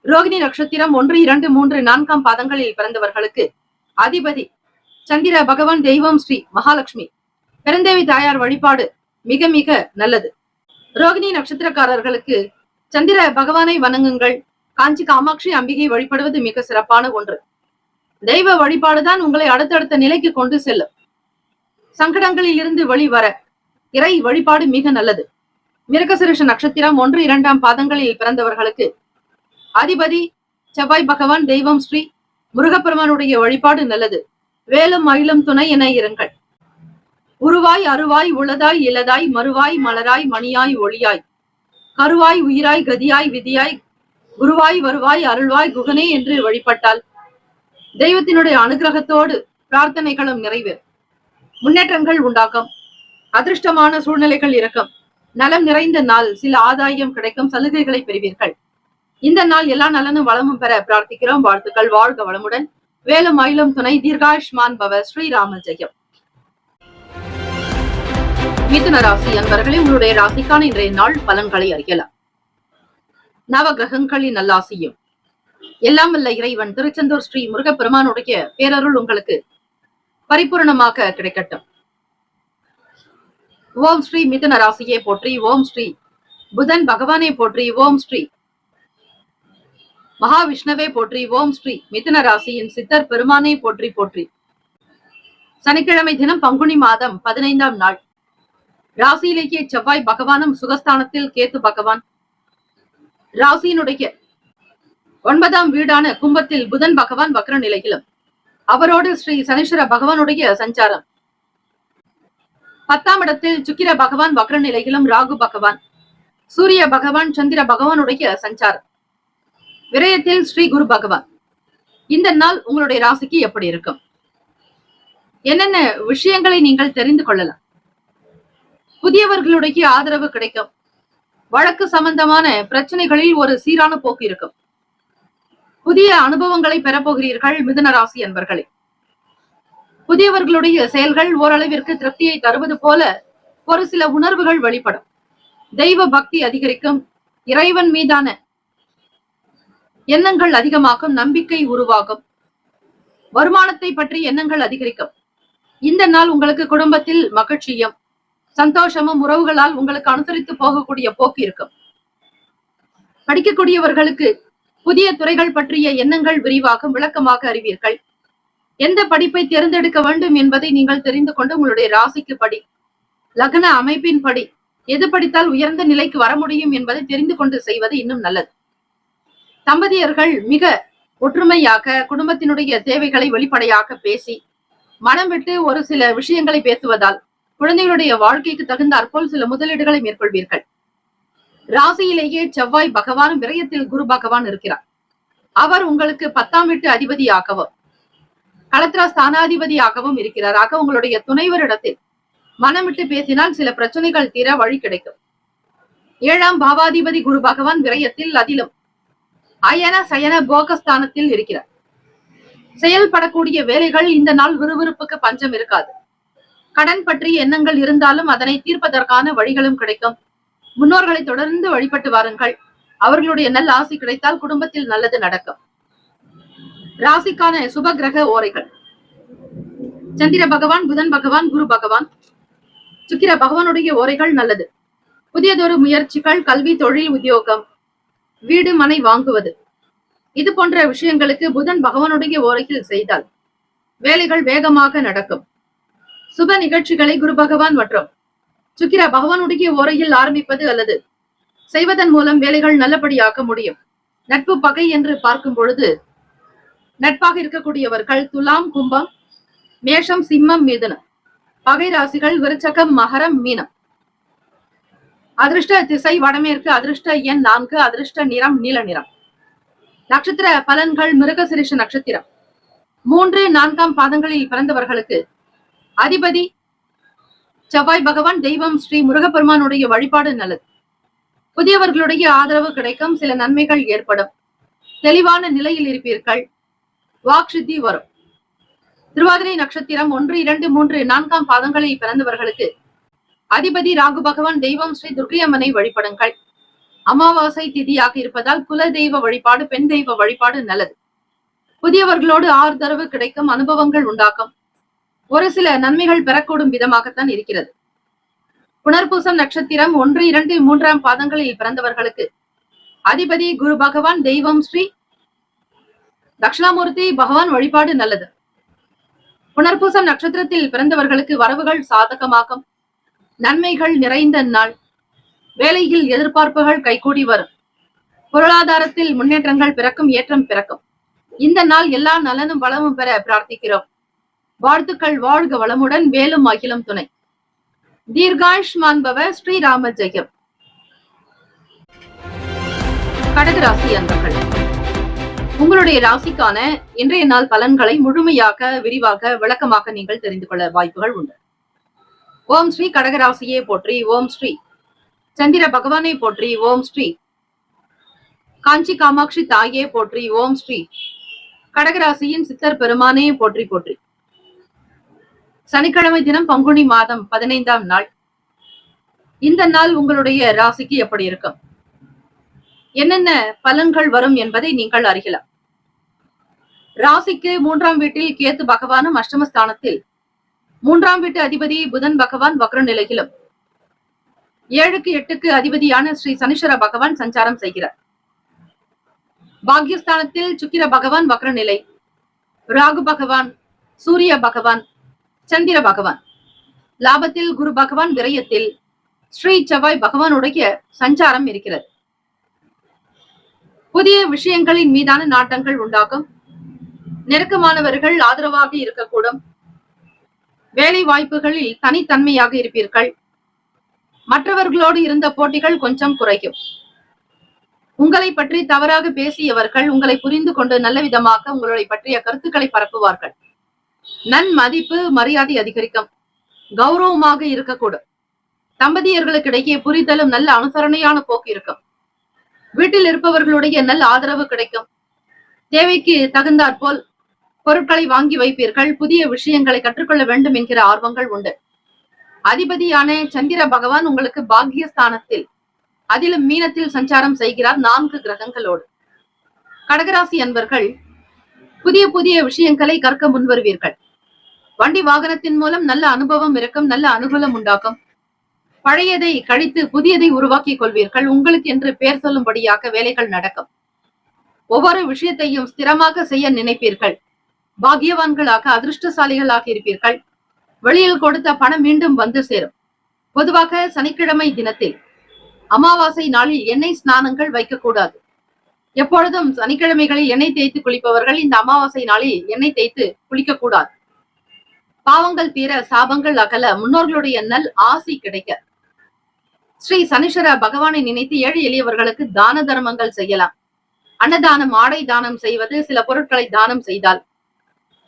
ரோகிணி நட்சத்திரம் 1, 2, 3, 4ஆம் பாதங்களில் பிறந்தவர்களுக்கு அதிபதி சந்திர பகவான். தெய்வம் ஸ்ரீ மகாலட்சுமி. பெருந்தேவி தாயார் வழிபாடு மிக மிக நல்லது. ரோகிணி நட்சத்திரக்காரர்களுக்கு சந்திர பகவானை வணங்குங்கள். காஞ்சி காமாட்சி அம்பிகை வழிபடுவது மிக சிறப்பான ஒன்று. தெய்வ வழிபாடுதான் உங்களை அடுத்தடுத்த நிலைக்கு கொண்டு செல்லும். சங்கடங்களில் இருந்து வெளிவர இறை வழிபாடு மிக நல்லது. மிருகசிருஷ நட்சத்திரம் 1, 2ஆம் பாதங்களில் பிறந்தவர்களுக்கு அதிபதி செவ்வாய் பகவான். தெய்வம் ஸ்ரீ முருகப்பெருமானுடைய வழிபாடு நல்லது. வேலும் மயிலும் துணை என இருங்கள். உருவாய் அருவாய் உளதாய் இலதாய் மறுவாய் மலராய் மணியாய் ஒளியாய் கருவாய் உயிராய் கதியாய் விதியாய் குருவாய் வருவாய் அருள்வாய் குகனே என்று வழிபட்டால் தெய்வத்தினுடைய அனுகிரகத்தோடு பிரார்த்தனைகளும் நிறைவேறும். முன்னேற்றங்கள் உண்டாகும். அதிர்ஷ்டமான சூழ்நிலைகள் இருக்கும். நலம் நிறைந்த நாள். சில ஆதாயம் கிடைக்கும். சலுகைகளை பெறுவீர்கள். இந்த நாள் எல்லா நலனும் வளமும் பெற பிரார்த்திக்கிறோம். வாழ்த்துக்கள். வாழ்க வளமுடன். வேலும் மயிலும் துணை. தீர்காயுஷ்மான் பவ. ஸ்ரீராம ஜெயம். மிதுன ராசி அன்பர்களே, உங்களுடைய ராசிக்கான இன்றைய நாள் பலன்களை அறியலாம். நவ கிரகங்களின் நல்லாசியும் எல்லாம் வல்ல இறைவன் திருச்செந்தூர் ஸ்ரீ முருகப்பெருமானுடைய பேரருள் உங்களுக்கு பரிபூரணமாக கிடைக்கட்டும். ஓம் ஸ்ரீ மிதுன ராசியை போற்றி. ஓம் ஸ்ரீ புதன் பகவானை போற்றி. ஓம் ஸ்ரீ மகாவிஷ்ணுவை போற்றி. ஓம் ஸ்ரீ மிதுன ராசியின் சித்தர் பெருமானை போற்றி போற்றி. சனிக்கிழமை தினம் பங்குனி மாதம் 15ஆம் நாள். ராசியிலேயே செவ்வாய் பகவானும், சுகஸ்தானத்தில் கேத்து பகவான், ராசியினுடைய 9ஆம் வீடான கும்பத்தில் புதன் பகவான் வக்ர நிலையிலும், அவரோடு ஸ்ரீ சனீஸ்வர பகவானுடைய சஞ்சாரம். 10ஆம் இடத்தில் சுக்கிர பகவான் வக்ர நிலையிலும், ராகு பகவான், சூரிய பகவான் சந்திர பகவானுடைய சஞ்சாரம், விரயத்தில் ஸ்ரீ குரு பகவான். இந்த நாள் உங்களுடைய ராசிக்கு எப்படி இருக்கும்? என்னென்ன விஷயங்களை நீங்கள் தெரிந்து கொள்ளலாம்? புதியவர்களுடைய ஆதரவு கிடைக்கும். வழக்கு சம்பந்தமான பிரச்சனைகளில் ஒரு சீரான போக்கு இருக்கும். புதிய அனுபவங்களை பெறப்போகிறீர்கள் மிதுன ராசி அன்பர்களே. புதியவர்களுடைய செயல்கள் ஓரளவிற்கு திருப்தியை தருவது போல ஒரு சில உணர்வுகள் வெளிப்படும். தெய்வ பக்தி அதிகரிக்கும். இறைவன் மீதான எண்ணங்கள் அதிகமாகும். நம்பிக்கை உருவாகும். வருமானத்தை பற்றி எண்ணங்கள் அதிகரிக்கும். இந்த நாள் உங்களுக்கு குடும்பத்தில் மகிழ்ச்சியும் சந்தோஷமும் உறவுகளால் உங்களுக்கு அனுசரித்து போகக்கூடிய போக்கு இருக்கும். படிக்கக்கூடியவர்களுக்கு புதிய துறைகள் பற்றிய எண்ணங்கள் விரிவாகும். விளக்கமாக அறிவீர்கள். எந்த படிப்பை தேர்ந்தெடுக்க வேண்டும் என்பதை நீங்கள் தெரிந்து கொண்டு உங்களுடைய ராசிக்கு படி, லக்ன அமைப்பின் படி எது படித்தால் உயர்ந்த நிலைக்கு வர முடியும் என்பதை தெரிந்து கொண்டு செய்வது இன்னும் நல்லது. தம்பதியர்கள் மிக ஒற்றுமையாக குடும்பத்தினுடைய தேவைகளை வெளிப்படையாக பேசி மனம் விட்டு ஒரு சில விஷயங்களை பேசுவதால் குழந்தைகளுடைய வாழ்க்கைக்கு தகுந்தாற்போல் சில முதலீடுகளை மேற்கொள்வீர்கள். ராசியிலேயே செவ்வாய் பகவான், விரயத்தில் குரு பகவான் இருக்கிறார். அவர் உங்களுக்கு 10ஆம் வீட்டு அதிபதியாகவும் களத்திரா ஸ்தானாதிபதியாகவும் இருக்கிறார். ஆக உங்களுடைய துணைவரிடத்தில் மனம் விட்டு பேசினால் சில பிரச்சனைகள் தீர வழி கிடைக்கும். 7ஆம் பாவாதிபதி குரு பகவான் விரயத்தில், அதிலும் அயன சயன போகஸ்தானத்தில் இருக்கிறார். செயல்படக்கூடிய வேலைகள் இந்த நாள் விறுவிறுப்புக்கு பஞ்சம் இருக்காது. கடன் பற்றிய எண்ணங்கள் இருந்தாலும் அதனை தீர்ப்பதற்கான வழிகளும் கிடைக்கும். முன்னோர்களை தொடர்ந்து வழிபட்டு வாருங்கள். அவர்களுடைய நல்ல ஆசி கிடைத்தால் குடும்பத்தில் நல்லது நடக்கும். ராசிக்கான சுப கிரக ஓரைகள்: சந்திர பகவான், புதன் பகவான், குரு பகவான், சுக்கிர பகவானுடைய ஓரைகள் நல்லது. புதியதொரு முயற்சிகள், கல்வி, தொழில், உத்தியோகம், வீடு, மனை வாங்குவது, இது போன்ற விஷயங்களுக்கு புதன் பகவானுடைய ஓரையில் செய்தால் வேலைகள் வேகமாக நடக்கும். சுப நிகழ்ச்சிகளை குரு பகவான் மற்றும் சுக்கிர பகவானுடைய ஓரையில் ஆரம்பிப்பது அல்லது செய்வதன் மூலம் வேலைகள் நல்லபடியாக்க முடியும். நட்பு பகை என்று பார்க்கும் பொழுது நட்பாக இருக்கக்கூடியவர்கள் துலாம், கும்பம், மேஷம், சிம்மம், மிதுனம். பகை ராசிகள் விருச்சகம், மகரம், மீனம். அதிர்ஷ்ட திசை வடமேற்கு. அதிர்ஷ்ட எண் 4. அதிர்ஷ்ட நிறம் நீல நிறம். நட்சத்திர பலன்கள்: மிருகசிரிஷ நட்சத்திரம் 3, 4ஆம் பாதங்களில் பிறந்தவர்களுக்கு அதிபதி செவ்வாய் பகவான். தெய்வம் ஸ்ரீ முருகப்பெருமானுடைய வழிபாடு நல்லது. புதியவர்களுடைய ஆதரவு கிடைக்கும். சில நன்மைகள் ஏற்படும். தெளிவான நிலையில் இருப்பீர்கள். வாக்சித்தி வரும். திருவாதிரை நட்சத்திரம் 1, 2, 3, 4ஆம் பாதங்களில் பிறந்தவர்களுக்கு அதிபதி ராகு பகவான். தெய்வம் ஸ்ரீ துர்க்கையம்மனை வழிபடுங்கள். அமாவாசை திதியாக இருப்பதால் குல தெய்வ வழிபாடு, பெண் தெய்வ வழிபாடு நல்லது. புதியவர்களோடு ஆதரவு கிடைக்கும். அனுபவங்கள் உண்டாக்கும். ஒரு சில நன்மைகள் பெறக்கூடும் விதமாகத்தான் இருக்கிறது. புனர்பூசம் நட்சத்திரம் 1, 2, 3ஆம் பாதங்களில் பிறந்தவர்களுக்கு அதிபதி குரு பகவான். தெய்வம் ஸ்ரீ தட்சிணாமூர்த்தி பகவான் வழிபாடு நல்லது. புனர்பூசம் நட்சத்திரத்தில் பிறந்தவர்களுக்கு வரவுகள் சாதகமாகும். நன்மைகள் நிறைந்த நாள். வேலையில் எதிர்பார்ப்புகள் கைகூடி வரும். பொருளாதாரத்தில் முன்னேற்றங்கள் பிறக்கும். ஏற்றம் பிறக்கும். இந்த நாள் எல்லா நலனும் வளமும் பெற பிரார்த்திக்கிறோம். வாழ்த்துக்கள். வாழ்க வளமுடன். வேலும் அகிலம் துணை. தீர்காயுஷ்மான் பவ. ஸ்ரீராம ஜெயம். கடகராசி அன்பர்கள், உங்களுடைய ராசிக்கான இன்றைய நாள் பலன்களை முழுமையாக, விரிவாக, விளக்கமாக நீங்கள் தெரிந்து கொள்ள வாய்ப்புகள் உண்டு. ஓம் ஸ்ரீ கடகராசியே போற்றி. ஓம் ஸ்ரீ சந்திர பகவானை போற்றி. ஓம் ஸ்ரீ காஞ்சி காமாட்சி தாயே போற்றி. ஓம் ஸ்ரீ கடகராசியின் சித்தர் பெருமானே போற்றி போற்றி. சனிக்கிழமை தினம் பங்குனி மாதம் 15ஆம் நாள். இந்த நாள் உங்களுடைய ராசிக்கு எப்படி இருக்கும், என்னென்ன பலன்கள் வரும் என்பதை நீங்கள் அறியலாம். ராசிக்கு 3ஆம் வீட்டில் கேத்து பகவானும் அஷ்டமஸ்தானத்தில் 3ஆம் வீட்டு அதிபதி புதன் பகவான் வக்ர நிலையிலும் 7க்கு 8க்கு அதிபதியான ஸ்ரீ சனீஸ்வர பகவான் சஞ்சாரம் செய்கிறார். பாக்யஸ்தானத்தில் சுக்கிர பகவான் வக்ர நிலை, ராகு பகவான், சூரிய பகவான், சந்திர பகவான். லாபத்தில் குரு பகவான், விரயத்தில் ஸ்ரீ செவ்வாய் பகவானுடைய சஞ்சாரம் இருக்கிறது. புதிய விஷயங்களின் மீதான நாட்டங்கள் உண்டாகும். நெருக்கமானவர்கள் ஆதரவாக இருக்கக்கூடும். வேலை வாய்ப்புகளில் தனித்தன்மையாக இருப்பீர்கள். மற்றவர்களோடு இருந்த போட்டிகள் கொஞ்சம் குறையும். உங்களை பற்றி தவறாக பேசியவர்கள் உங்களை புரிந்து கொண்டு நல்ல விதமாக உங்களை பற்றிய கருத்துக்களை பரப்புவார்கள். நன்மதிப்பு மரியாதை அதிகரிக்கும். கௌரவமாக இருக்கக்கூடும். தம்பதியர்களுக்கு இடையே புரிதலும் நல்ல அனுசரணையான போக்கு இருக்கும். வீட்டில் இருப்பவர்களுடைய நல்ல ஆதரவு கிடைக்கும். தேவைக்கு தகுந்தாற்போல் பொருட்களை வாங்கி வைப்பீர்கள். புதிய விஷயங்களை கற்றுக்கொள்ள வேண்டும் என்கிற ஆர்வங்கள் உண்டு. அதிபதியான சந்திர பகவான் உங்களுக்கு பாக்கியஸ்தானத்தில், அதிலும் மீனத்தில் சஞ்சாரம் செய்கிறார் 4 கிரகங்களோடு. கடகராசி அன்பர்கள் புதிய புதிய விஷயங்களை கற்க முன்வருவீர்கள். வண்டி வாகனத்தின் மூலம் நல்ல அனுபவம் இருக்கும். நல்ல அனுகூலம் உண்டாக்கும். பழையதை கழித்து புதியதை உருவாக்கிக் கொள்வீர்கள். உங்களுக்கு என்று பெயர் சொல்லும்படியாக வேலைகள் நடக்கும். ஒவ்வொரு விஷயத்தையும் ஸ்திரமாக செய்ய நினைப்பீர்கள். பாக்கியவான்களாக அதிர்ஷ்டசாலிகளாக இருப்பீர்கள். வெளியில் கொடுத்த பணம் மீண்டும் வந்து சேரும். பொதுவாக சனிக்கிழமை தினத்தில் அமாவாசை நாளில் எண்ணெய் ஸ்நானங்கள் வைக்கக்கூடாது. எப்பொழுதும் சனிக்கிழமைகளில் எண்ணெய் தேய்த்து குளிப்பவர்கள் இந்த அமாவாசை நாளில் எண்ணெய் தேய்த்து குளிக்க கூடாது. பாவங்கள் தீர, சாபங்கள் அகல, முன்னோர்களுடைய நல் ஆசி கிடைக்க ஸ்ரீ சனீஸ்வர பகவானை நினைத்து ஏழை எளியவர்களுக்கு தான தர்மங்கள் செய்யலாம். அன்னதானம், ஆடை தானம் செய்வது, சில பொருட்களை தானம் செய்தால்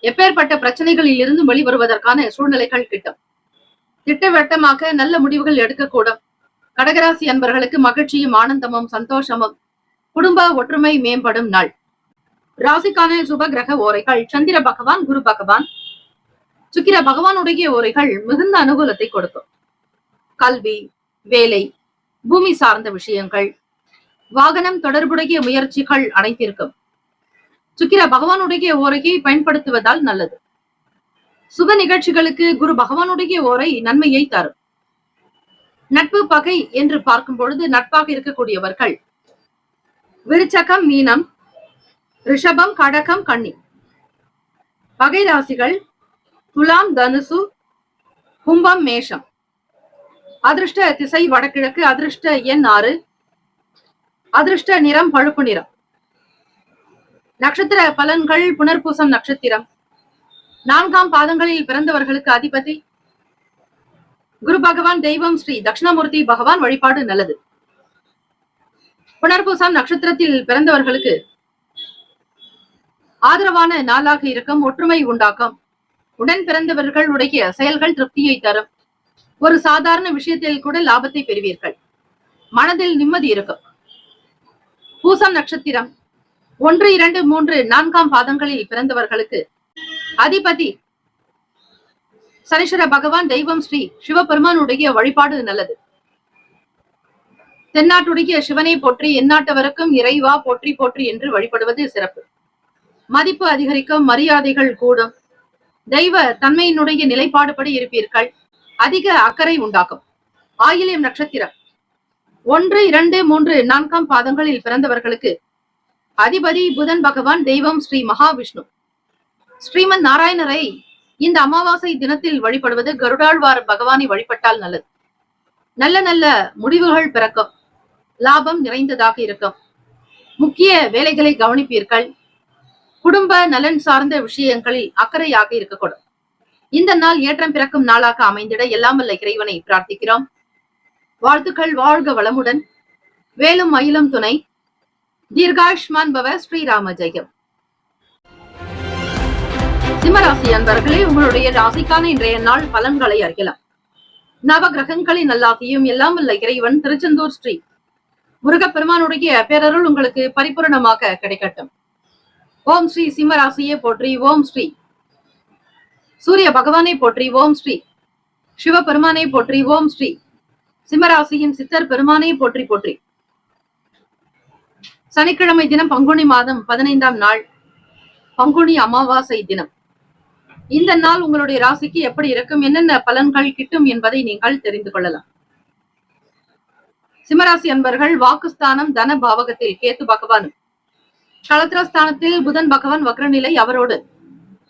எப்பேற்பட்ட பிரச்சனைகளில் இருந்து வெளிவருவதற்கான சூழ்நிலைகள் கிட்டும். திட்டவட்டமாக நல்ல முடிவுகள் எடுக்கக்கூடும். கடகராசி அன்பர்களுக்கு மகிழ்ச்சியும் ஆனந்தமும் சந்தோஷமும், குடும்ப ஒற்றுமை மேம்படும் நாள். ராசிக்கான சுப கிரக ஓரைகள் சந்திர பகவான், குரு பகவான், சுக்கிர பகவானுடைய ஓரைகள் மிகுந்த அனுகூலத்தை கொடுக்கும். கல்வி, வேலை, பூமி சார்ந்த விஷயங்கள், வாகனம் தொடர்புடைய முயற்சிகள் அனைத்திற்கும் சுக்கிர பகவானுடைய ஓரையை பயன்படுத்துவதால் நல்லது. சுப நிகழ்ச்சிகளுக்கு குரு பகவானுடைய ஓரை நன்மையை தரும். நட்பு பகை என்று பார்க்கும் பொழுது நட்பாக இருக்கக்கூடியவர்கள் விருச்சகம், மீனம், ரிஷபம், கடகம், கன்னி. பகை ராசிகள் துலாம், தனுசு, கும்பம், மேஷம். அதிர்ஷ்ட திசை வடகிழக்கு. அதிர்ஷ்ட எண் 6. அதிர்ஷ்ட நிறம் பழுப்பு நிறம். நட்சத்திர பலன்கள் புனர்பூசம் நட்சத்திரம் 4ஆம் பாதங்களில் பிறந்தவர்களுக்கு அதிபதி குரு பகவான். தெய்வம் ஸ்ரீ தட்சிணாமூர்த்தி பகவான். வழிபாடு நல்லது. புனர்பூசம் நட்சத்திரத்தில் பிறந்தவர்களுக்கு ஆதரவான நாளாக இருக்கும். ஒற்றுமை உண்டாக்கும். உடன் பிறந்தவர்களுடைய செயல்கள் திருப்தியை தரும். ஒரு சாதாரண விஷயத்தில் கூட லாபத்தை பெறுவீர்கள். மனதில் நிம்மதி இருக்கும். பூசம் நட்சத்திரம் 1, 2, 3, 4ஆம் பாதங்களில் பிறந்தவர்களுக்கு அதிபதி சனீஸ்வர பகவான். தெய்வம் ஸ்ரீ சிவபெருமானுடைய வழிபாடு நல்லது. தென்னாட்டுடைய சிவனை போற்றி, எந்நாட்டவருக்கும் இறைவா போற்றி போற்றி என்று வழிபடுவது சிறப்பு. மதிப்பு அதிகரிக்கும். மரியாதைகள் கூடும். தெய்வ தன்மையினுடைய நிலைப்பாடுபடி இருப்பீர்கள். அதிக அக்கறை உண்டாக்கும். ஆயில்யம் நட்சத்திரம் 1, 2, 3, 4ஆம் பாதங்களில் பிறந்தவர்களுக்கு அதிபதி புதன் பகவான். தெய்வம் ஸ்ரீ மகாவிஷ்ணு. ஸ்ரீமன் நாராயணரை இந்த அமாவாசை தினத்தில் வழிபடுவது, கருடாழ்வார் பகவானை வழிபட்டால் நல்லது. நல்ல நல்ல முடிவுகள் பிறக்கும். லாபம் நிறைந்ததாக இருக்கும். முக்கிய வேலைகளை கவனிப்பீர்கள். குடும்ப நலன் சார்ந்த விஷயங்களில் அக்கறையாக இருக்கக்கூடும். இந்த நாள் ஏற்றம் பிறக்கும் நாளாக அமைந்திட எல்லாம் வல்ல இறைவனை பிரார்த்திக்கிறோம். வாழ்த்துக்கள். வாழ்க வளமுடன். வேலும் மயிலும் துணை. தீர்காயுஷ்மான் பவ. ஸ்ரீராம ஜெயம். சிம்மராசி அன்பர்களே, உங்களுடைய ராசிக்கான இன்றைய நாள் பலன்களை அறியலாம். நவ கிரகங்களின் நல்லாசியும் எல்லாம் வல்ல இறைவன் திருச்செந்தூர் ஸ்ரீ முருகப்பெருமானுடைய பேரருள் உங்களுக்கு பரிபூரணமாக கிடைக்கட்டும். ஓம் ஸ்ரீ சிம்மராசியை போற்றி. ஓம் ஸ்ரீ சூரிய பகவானை போற்றி. ஓம் ஸ்ரீ சிவபெருமானை போற்றி. ஓம் ஸ்ரீ சிம்மராசியின் சித்தர் பெருமானை போற்றி போற்றி. சனிக்கிழமை தினம் பங்குனி மாதம் 15ஆம் நாள், பங்குனி அமாவாசை தினம். இந்த நாள் உங்களுடைய ராசிக்கு எப்படி இருக்கும், என்னென்ன பலன்கள் கிட்டும் என்பதை நீங்கள் தெரிந்து கொள்ளலாம். சிம்மராசி அன்பர்கள், வாக்குஸ்தானம் தன பாவகத்தில் கேத்து பகவான், களத்திரஸ்தானத்தில் புதன் பகவான் வக்ரநிலை, அவரோடு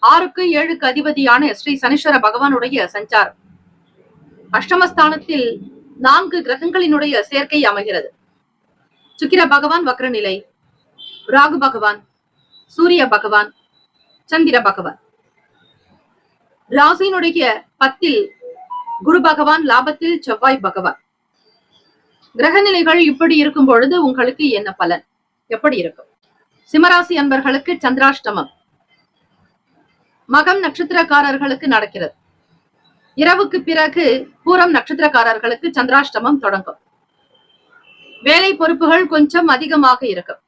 6க்கு 7க்கு அதிபதியான ஸ்ரீ சனீஸ்வர பகவானுடைய சஞ்சாரம். அஷ்டமஸ்தானத்தில் 4 கிரகங்களினுடைய சேர்க்கை அமைகிறது. சுக்கிர பகவான் வக்ரநிலை, ராகு பகவான், சூரிய பகவான், சந்திர பகவான். ராசியினுடைய 10ல் குரு பகவான், லாபத்தில் செவ்வாய் பகவான். கிரக நிலைகள் இப்படி இருக்கும் பொழுது உங்களுக்கு என்ன பலன் எப்படி இருக்கும்? சிம்மராசி அன்பர்களுக்கு சந்திராஷ்டமம் மகம் நட்சத்திரக்காரர்களுக்கு நடக்கிறது. இரவுக்கு பிறகு பூரம் நட்சத்திரக்காரர்களுக்கு சந்திராஷ்டமம் தொடங்கும். வேலை பொறுப்புகள் கொஞ்சம் அதிகமாக இருக்கும்.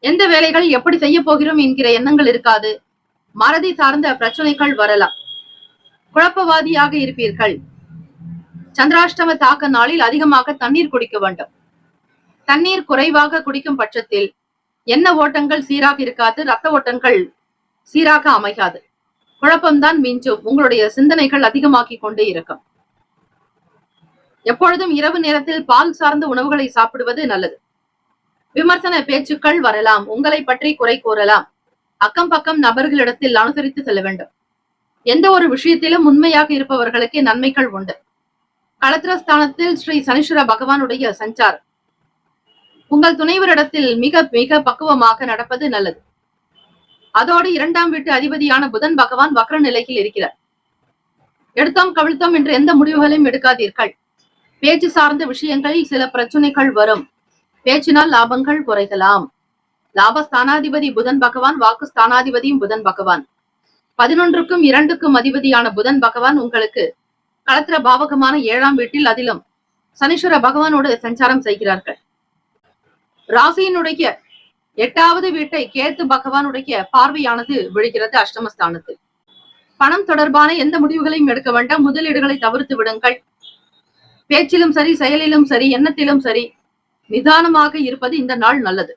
எந்த வேலைகள் எப்படி செய்ய போகிறோம் என்கிற எண்ணங்கள் இருக்காது. மறதி சார்ந்த பிரச்சனைகள் வரலாம். குழப்பவாதியாக இருப்பீர்கள். சந்திராஷ்டம தாக்க நாளில் அதிகமாக தண்ணீர் குடிக்க வேண்டும். தண்ணீர் குறைவாக குடிக்கும் பட்சத்தில் எண்ண ஓட்டங்கள் சீராக இருக்காது. ரத்த ஓட்டங்கள் சீராக அமையாது. குழப்பம்தான் மிஞ்சும். உங்களுடைய சிந்தனைகள் அதிகமாக்கி கொண்டே இருக்கும். எப்பொழுதும் இரவு நேரத்தில் பால் சார்ந்த உணவுகளை சாப்பிடுவது நல்லது. விமர்சன பேச்சுக்கள் வரலாம். உங்களை பற்றி குறை கூறலாம். அக்கம் பக்கம் நபர்களிடத்தில் அனுசரித்து செல்ல வேண்டும். எந்த ஒரு விஷயத்திலும் உண்மையாக இருப்பவர்களுக்கு நன்மைகள் உண்டு. களத்திரஸ்தானத்தில் ஸ்ரீ சனீஸ்வர பகவானுடைய சஞ்சாரம். உங்கள் துணைவரிடத்தில் மிக மிக பக்குவமாக நடப்பது நல்லது. அதோடு 2ஆம் வீட்டு அதிபதியான புதன் பகவான் வக்ர நிலையில் இருக்கிறார். எடுத்தோம் கவிழ்த்தோம் என்று எந்த முடிவுகளையும் எடுக்காதீர்கள். பேச்சு சார்ந்த விஷயங்களில் சில பிரச்சனைகள் வரும். பேச்சினால் லாபங்கள் குறைக்கலாம். லாபஸ்தானாதிபதி புதன் பகவான், வாக்கு ஸ்தானாதிபதியும் புதன் பகவான். 11க்கும் 2க்கும் அதிபதியான புதன் பகவான் உங்களுக்கு களத்திர பாவகமான 7ஆம் வீட்டில், அதிலும் சனீஸ்வர பகவானோடு சஞ்சாரம் செய்கிறார்கள். ராசியினுடைய 8வது வீட்டை கேத்து பகவானுடைய பார்வையானது விழுகிறது அஷ்டமஸ்தானத்தில். பணம் தொடர்பான எந்த முடிவுகளையும் எடுக்க வேண்டாம். முதலீடுகளை தவிர்த்து விடுங்கள். பேச்சிலும் சரி, செயலிலும் சரி, எண்ணத்திலும் சரி, நிதானமாக இருப்பது இந்த நாள் நல்லது.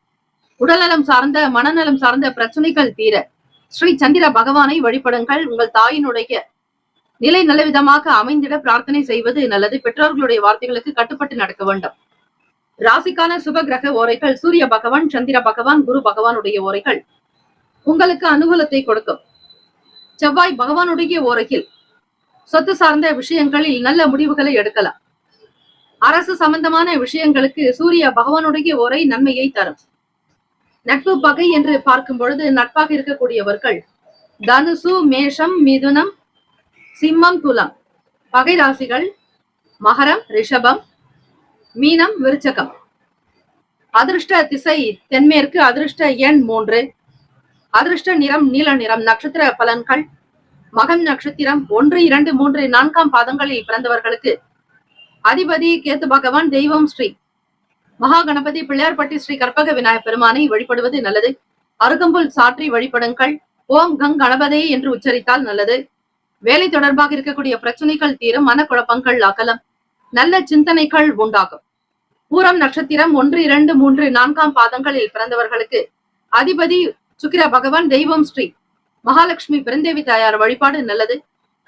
உடல்நலம் சார்ந்த, மனநலம் சார்ந்த பிரச்சனைகள் தீர ஸ்ரீ சந்திர பகவானை வழிபடுங்கள். உங்கள் தாயினுடைய நிலை நல்ல விதமாக அமைந்திட பிரார்த்தனை செய்வது நல்லது. பெற்றோர்களுடைய வார்த்தைகளுக்கு கட்டுப்பட்டு நடக்க வேண்டும். ராசிக்கான சுப கிரக ஓரைகள் சூரிய பகவான், சந்திர பகவான், குரு பகவானுடைய ஓரைகள் உங்களுக்கு அனுகூலத்தை கொடுக்கும். செவ்வாய் பகவானுடைய ஓரையில் சொத்து சார்ந்த விஷயங்களில் நல்ல முடிவுகளை எடுக்கலாம். அரசு சம்பந்தமான விஷயங்களுக்கு சூரிய பகவானுடைய ஓரை நன்மையை தரும். நட்பு பகை என்று பார்க்கும் பொழுது நட்பாக இருக்கக்கூடியவர்கள் தனுசு, மேஷம், மிதுனம், சிம்மம், துலாம். பகை ராசிகள் மகரம், ரிஷபம், மீனம், விருச்சகம். அதிர்ஷ்ட திசை தென்மேற்கு. அதிர்ஷ்ட எண் 3. அதிர்ஷ்ட நிறம் நீல நிறம். நட்சத்திர பலன்கள் மகம் நட்சத்திரம் 1, 2, 3, 4ஆம் பாதங்களில் பிறந்தவர்களுக்கு அதிபதி கேத்து பகவான். தெய்வம் ஸ்ரீ மகா கணபதி பிள்ளையார்பட்டி ஸ்ரீ கற்பக விநாயகர் பெருமானை வழிபடுவது நல்லது. அருகம்புல் சாற்றி வழிபடுங்கள். ஓம் கங் கணபதே என்று உச்சரித்தால் நல்லது. வேலை தொடர்பாக இருக்கக்கூடிய பிரச்சனைகள் தீரும். மனக்குழப்பங்கள் அகலம். நல்ல சிந்தனைகள் உண்டாகும். பூரம் நட்சத்திரம் 1, 2, 3, 4ஆம் பாதங்களில் பிறந்தவர்களுக்கு அதிபதி சுக்கிர பகவான். தெய்வம் ஸ்ரீ மகாலட்சுமி பெருந்தேவி தாயார் வழிபாடு நல்லது.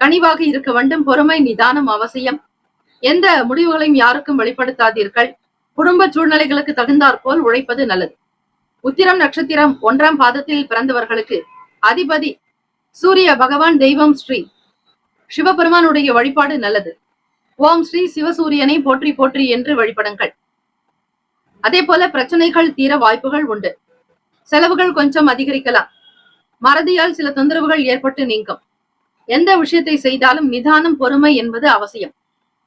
கனிவாக இருக்க வேண்டும். பொறுமை, நிதானம் அவசியம். எந்த முடிவுகளையும் யாருக்கும் வெளிப்படுத்தாதீர்கள். குடும்ப சூழ்நிலைகளுக்கு தகுந்தாற்போல் உழைப்பது நல்லது. உத்திரம் நட்சத்திரம் 1ஆம் பாதத்தில் பிறந்தவர்களுக்கு அதிபதி சூரிய பகவான். தெய்வம் ஸ்ரீ சிவபெருமானுடைய வழிபாடு நல்லது. ஓம் ஸ்ரீ சிவசூரியனை போற்றி போற்றி என்று வழிபடுங்கள். அதே போல பிரச்சனைகள் தீர வாய்ப்புகள் உண்டு. செலவுகள் கொஞ்சம் அதிகரிக்கலாம். மறதியால் சில தொந்தரவுகள் ஏற்பட்டு நீங்கும். எந்த விஷயத்தை செய்தாலும் நிதானம், பொறுமை என்பது அவசியம்.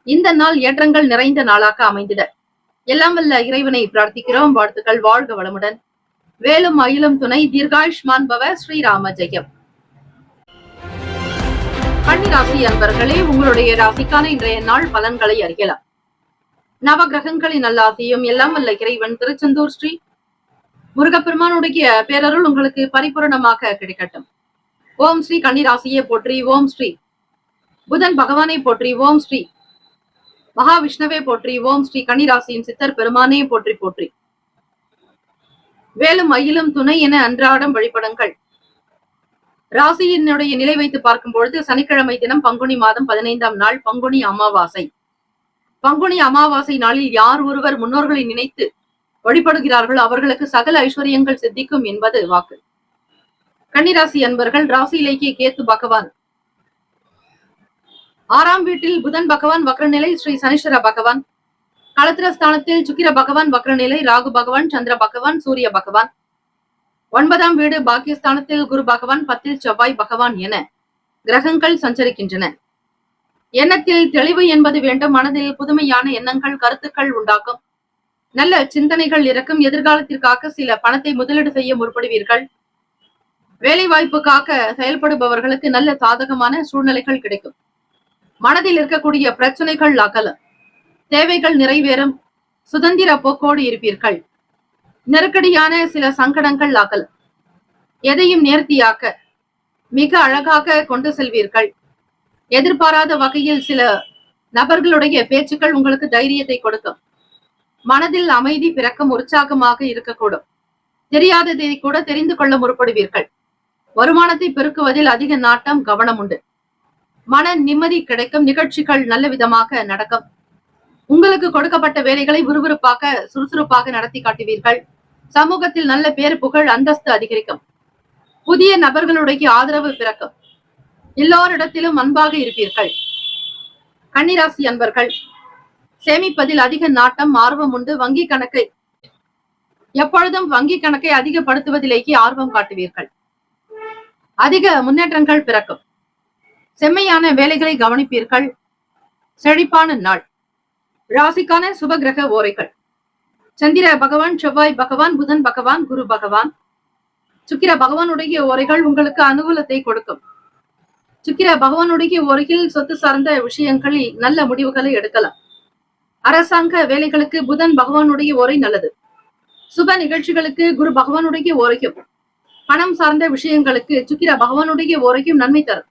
இந்த நாள் ஏற்றங்கள் நிறைந்த நாளாக அமைந்திட எல்லாம் வல்ல இறைவனை பிரார்த்திக்கிறோம். வாழ்த்துக்கள். வாழ்க வளமுடன். வேலும் மயிலும் துணை. தீர்காயுஷ்மான் பவ. ஸ்ரீராம ஜெயம். கன்னி ராசி அன்பர்களே, உங்களுடைய ராசிக்கான இன்றைய நாள் பலன்களை அறியலாம். நவ கிரகங்களின் நல்லாசியும் எல்லாம் வல்ல இறைவன் திருச்செந்தூர் ஸ்ரீ முருகப்பெருமானுடைய பேரருள் உங்களுக்கு பரிபூரணமாக கிடைக்கட்டும். ஓம் ஸ்ரீ கன்னிராசியை போற்றி. ஓம் ஸ்ரீ புதன் பகவானை போற்றி. ஓம் ஸ்ரீ மகாவிஷ்ணுவை போற்றி. ஓம் ஸ்ரீ கன்னிராசியின் சித்தர் பெருமானை போற்றி போற்றி. வேலும் மயிலும் துணை என அன்றாடம் வழிபடுங்கள். ராசியினுடைய நிலை வைத்து பார்க்கும் பொழுது சனிக்கிழமை தினம் பங்குனி மாதம் 15ஆம் நாள் பங்குனி அமாவாசை. பங்குனி அமாவாசை நாளில் யார் ஒருவர் முன்னோர்களை நினைத்து வழிபடுகிறார்களோ அவர்களுக்கு சகல ஐஸ்வர்யங்கள் சித்திக்கும் என்பது வாக்கு. கன்னிராசி அன்பர்கள், ராசியிலேயே கேத்து பகவான், 6ஆம் வீட்டில் புதன் பகவான் வக்ரநிலை, ஸ்ரீ சனீஸ்வர பகவான், களத்திரஸ்தானத்தில் சுக்கிர பகவான் வக்ரநிலை, ராகு பகவான், சந்திர பகவான், சூரிய பகவான், 9ஆம் வீடு பாக்கியஸ்தானத்தில் குரு பகவான், 10ல் செவ்வாய் பகவான் என கிரகங்கள் சஞ்சரிக்கின்றன. எண்ணத்தில் தெளிவு என்பது வேண்டும். மனதில் புதுமையான எண்ணங்கள், கருத்துக்கள் உண்டாக்கும். நல்ல சிந்தனைகள் இருக்கும். எதிர்காலத்திற்காக சில பணத்தை முதலீடு செய்ய முற்படுவீர்கள். வேலை வாய்ப்புக்காக செயல்படுபவர்களுக்கு நல்ல சாதகமான சூழ்நிலைகள் கிடைக்கும். மனதில் இருக்கக்கூடிய பிரச்சனைகள் அகலும். தேவைகள் நிறைவேறும். சுதந்திர போக்கோடு இருப்பீர்கள். நெருக்கடியான சில சங்கடங்கள் அகலும். எதையும் நேர்த்தியாக்க மிக அழகாக கொண்டு செல்வீர்கள். எதிர்பாராத வகையில் சில நபர்களுடைய பேச்சுக்கள் உங்களுக்கு தைரியத்தை கொடுக்கும். மனதில் அமைதி பிறக்கும். உற்சாகமாக இருக்கக்கூடும். தெரியாததை கூட தெரிந்து கொள்ள முற்படுவீர்கள். வருமானத்தை பெருக்குவதில் அதிக நாட்டம், கவனம் உண்டு. மன நிம்மதி கிடைக்கும். நிகழ்ச்சிகள் நல்ல விதமாக நடக்கும். உங்களுக்கு கொடுக்கப்பட்ட வேலைகளை விறுவிறுப்பாக, சுறுசுறுப்பாக நடத்தி காட்டுவீர்கள். சமூகத்தில் நல்ல பேர், புகழ், அந்தஸ்து அதிகரிக்கும். புதிய நபர்களுடைய ஆதரவு பிறக்கும். எல்லோரிடத்திலும் அன்பாக இருப்பீர்கள். கன்னிராசி அன்பர்கள், சேமிப்பதில் அதிக நாட்டம், ஆர்வம் உண்டு. வங்கி கணக்கை எப்பொழுதும் அதிகப்படுத்துவதிலேயே ஆர்வம் காட்டுவீர்கள். அதிக முன்னேற்றங்கள் பிறக்கும். செம்மையான வேலைகளை கவனிப்பீர்கள். செழிப்பான நாள். ராசிக்கான சுப கிரக ஓரைகள்: சந்திர பகவான், செவ்வாய் பகவான், புதன் பகவான், குரு பகவான். சுக்கிர பகவானுடைய ஓரைகள் உங்களுக்கு அனுகூலத்தை கொடுக்கும். சுக்கிர பகவானுடைய ஓரையில் சொத்து சார்ந்த விஷயங்களில் நல்ல முடிவுகளை எடுக்கலாம். அரசாங்க வேலைகளுக்கு புதன் பகவானுடைய ஓரை நல்லது. சுப நிகழ்ச்சிகளுக்கு குரு பகவானுடைய ஓரையும், பணம் சார்ந்த விஷயங்களுக்கு சுக்கிர பகவானுடைய ஓரையும் நன்மை தரும்.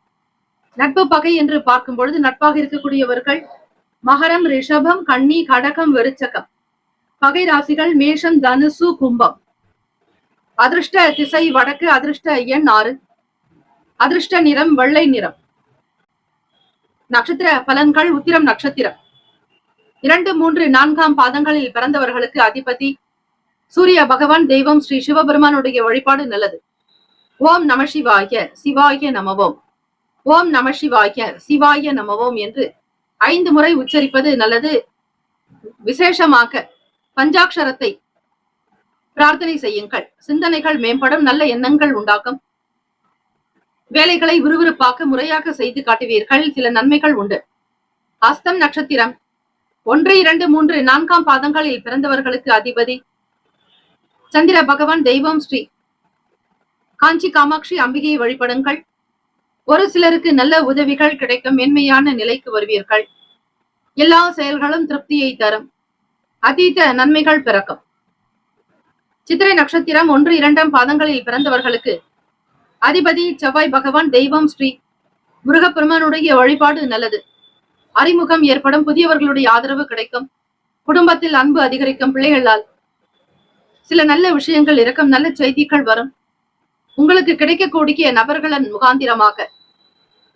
நட்பு பகை என்று பார்க்கும் பொழுது நட்பாக இருக்கக்கூடியவர்கள் மகரம், ரிஷபம், கன்னி, கடகம், விருச்சகம். பகை ராசிகள் மேஷம், தனுசு, கும்பம். அதிர்ஷ்ட திசை வடக்கு. அதிர்ஷ்ட எண் 6. அதிர்ஷ்ட நிறம் வெள்ளை நிறம். நட்சத்திர பலன்கள்: உத்திரம் நட்சத்திரம் 2, 3, 4ஆம் பாதங்களில் பிறந்தவர்களுக்கு அதிபதி சூரிய பகவான். தெய்வம் ஸ்ரீ சிவபெருமானுடைய வழிபாடு நல்லது. ஓம் நம சிவாய, சிவாய நமவோம். ஓம் நம சிவாய, சிவாய நமவோம் என்று 5 முறை உச்சரிப்பது நல்லது. விசேஷமாக பஞ்சாட்சரத்தை பிரார்த்தனை செய்யுங்கள். சிந்தனைகள் மேம்படும். நல்ல எண்ணங்கள் உண்டாகும். வேலைகளை விறுவிறுப்பாக முறையாக செய்து காட்டுவீர்கள். சில நன்மைகள் உண்டு. அஸ்தம் நட்சத்திரம் 1, 2, 3, 4ஆம் பாதங்களில் பிறந்தவர்களுக்கு அதிபதி சந்திர பகவான். தெய்வம் ஸ்ரீ காஞ்சி காமாட்சி அம்பிகையை வழிபடுங்கள். ஒரு சிலருக்கு நல்ல உதவிகள் கிடைக்கும். மென்மையான நிலைக்கு வருவீர்கள். எல்லா செயல்களும் திருப்தியை தரும். அதீத நன்மைகள் பிறக்கும். சித்திரை நட்சத்திரம் 1, 2ஆம் பாதங்களில் பிறந்தவர்களுக்கு அதிபதி செவ்வாய் பகவான். தெய்வம் ஸ்ரீ முருகப்பெருமானுடைய வழிபாடு நல்லது. அறிமுகம் ஏற்படும். புதியவர்களுடைய ஆதரவு கிடைக்கும். குடும்பத்தில் அன்பு அதிகரிக்கும். பிள்ளைகளால் சில நல்ல விஷயங்கள் இருக்கும். நல்ல செய்திகள் வரும். உங்களுக்கு கிடைக்கக்கூடிய நபர்களின் முகாந்திரமாக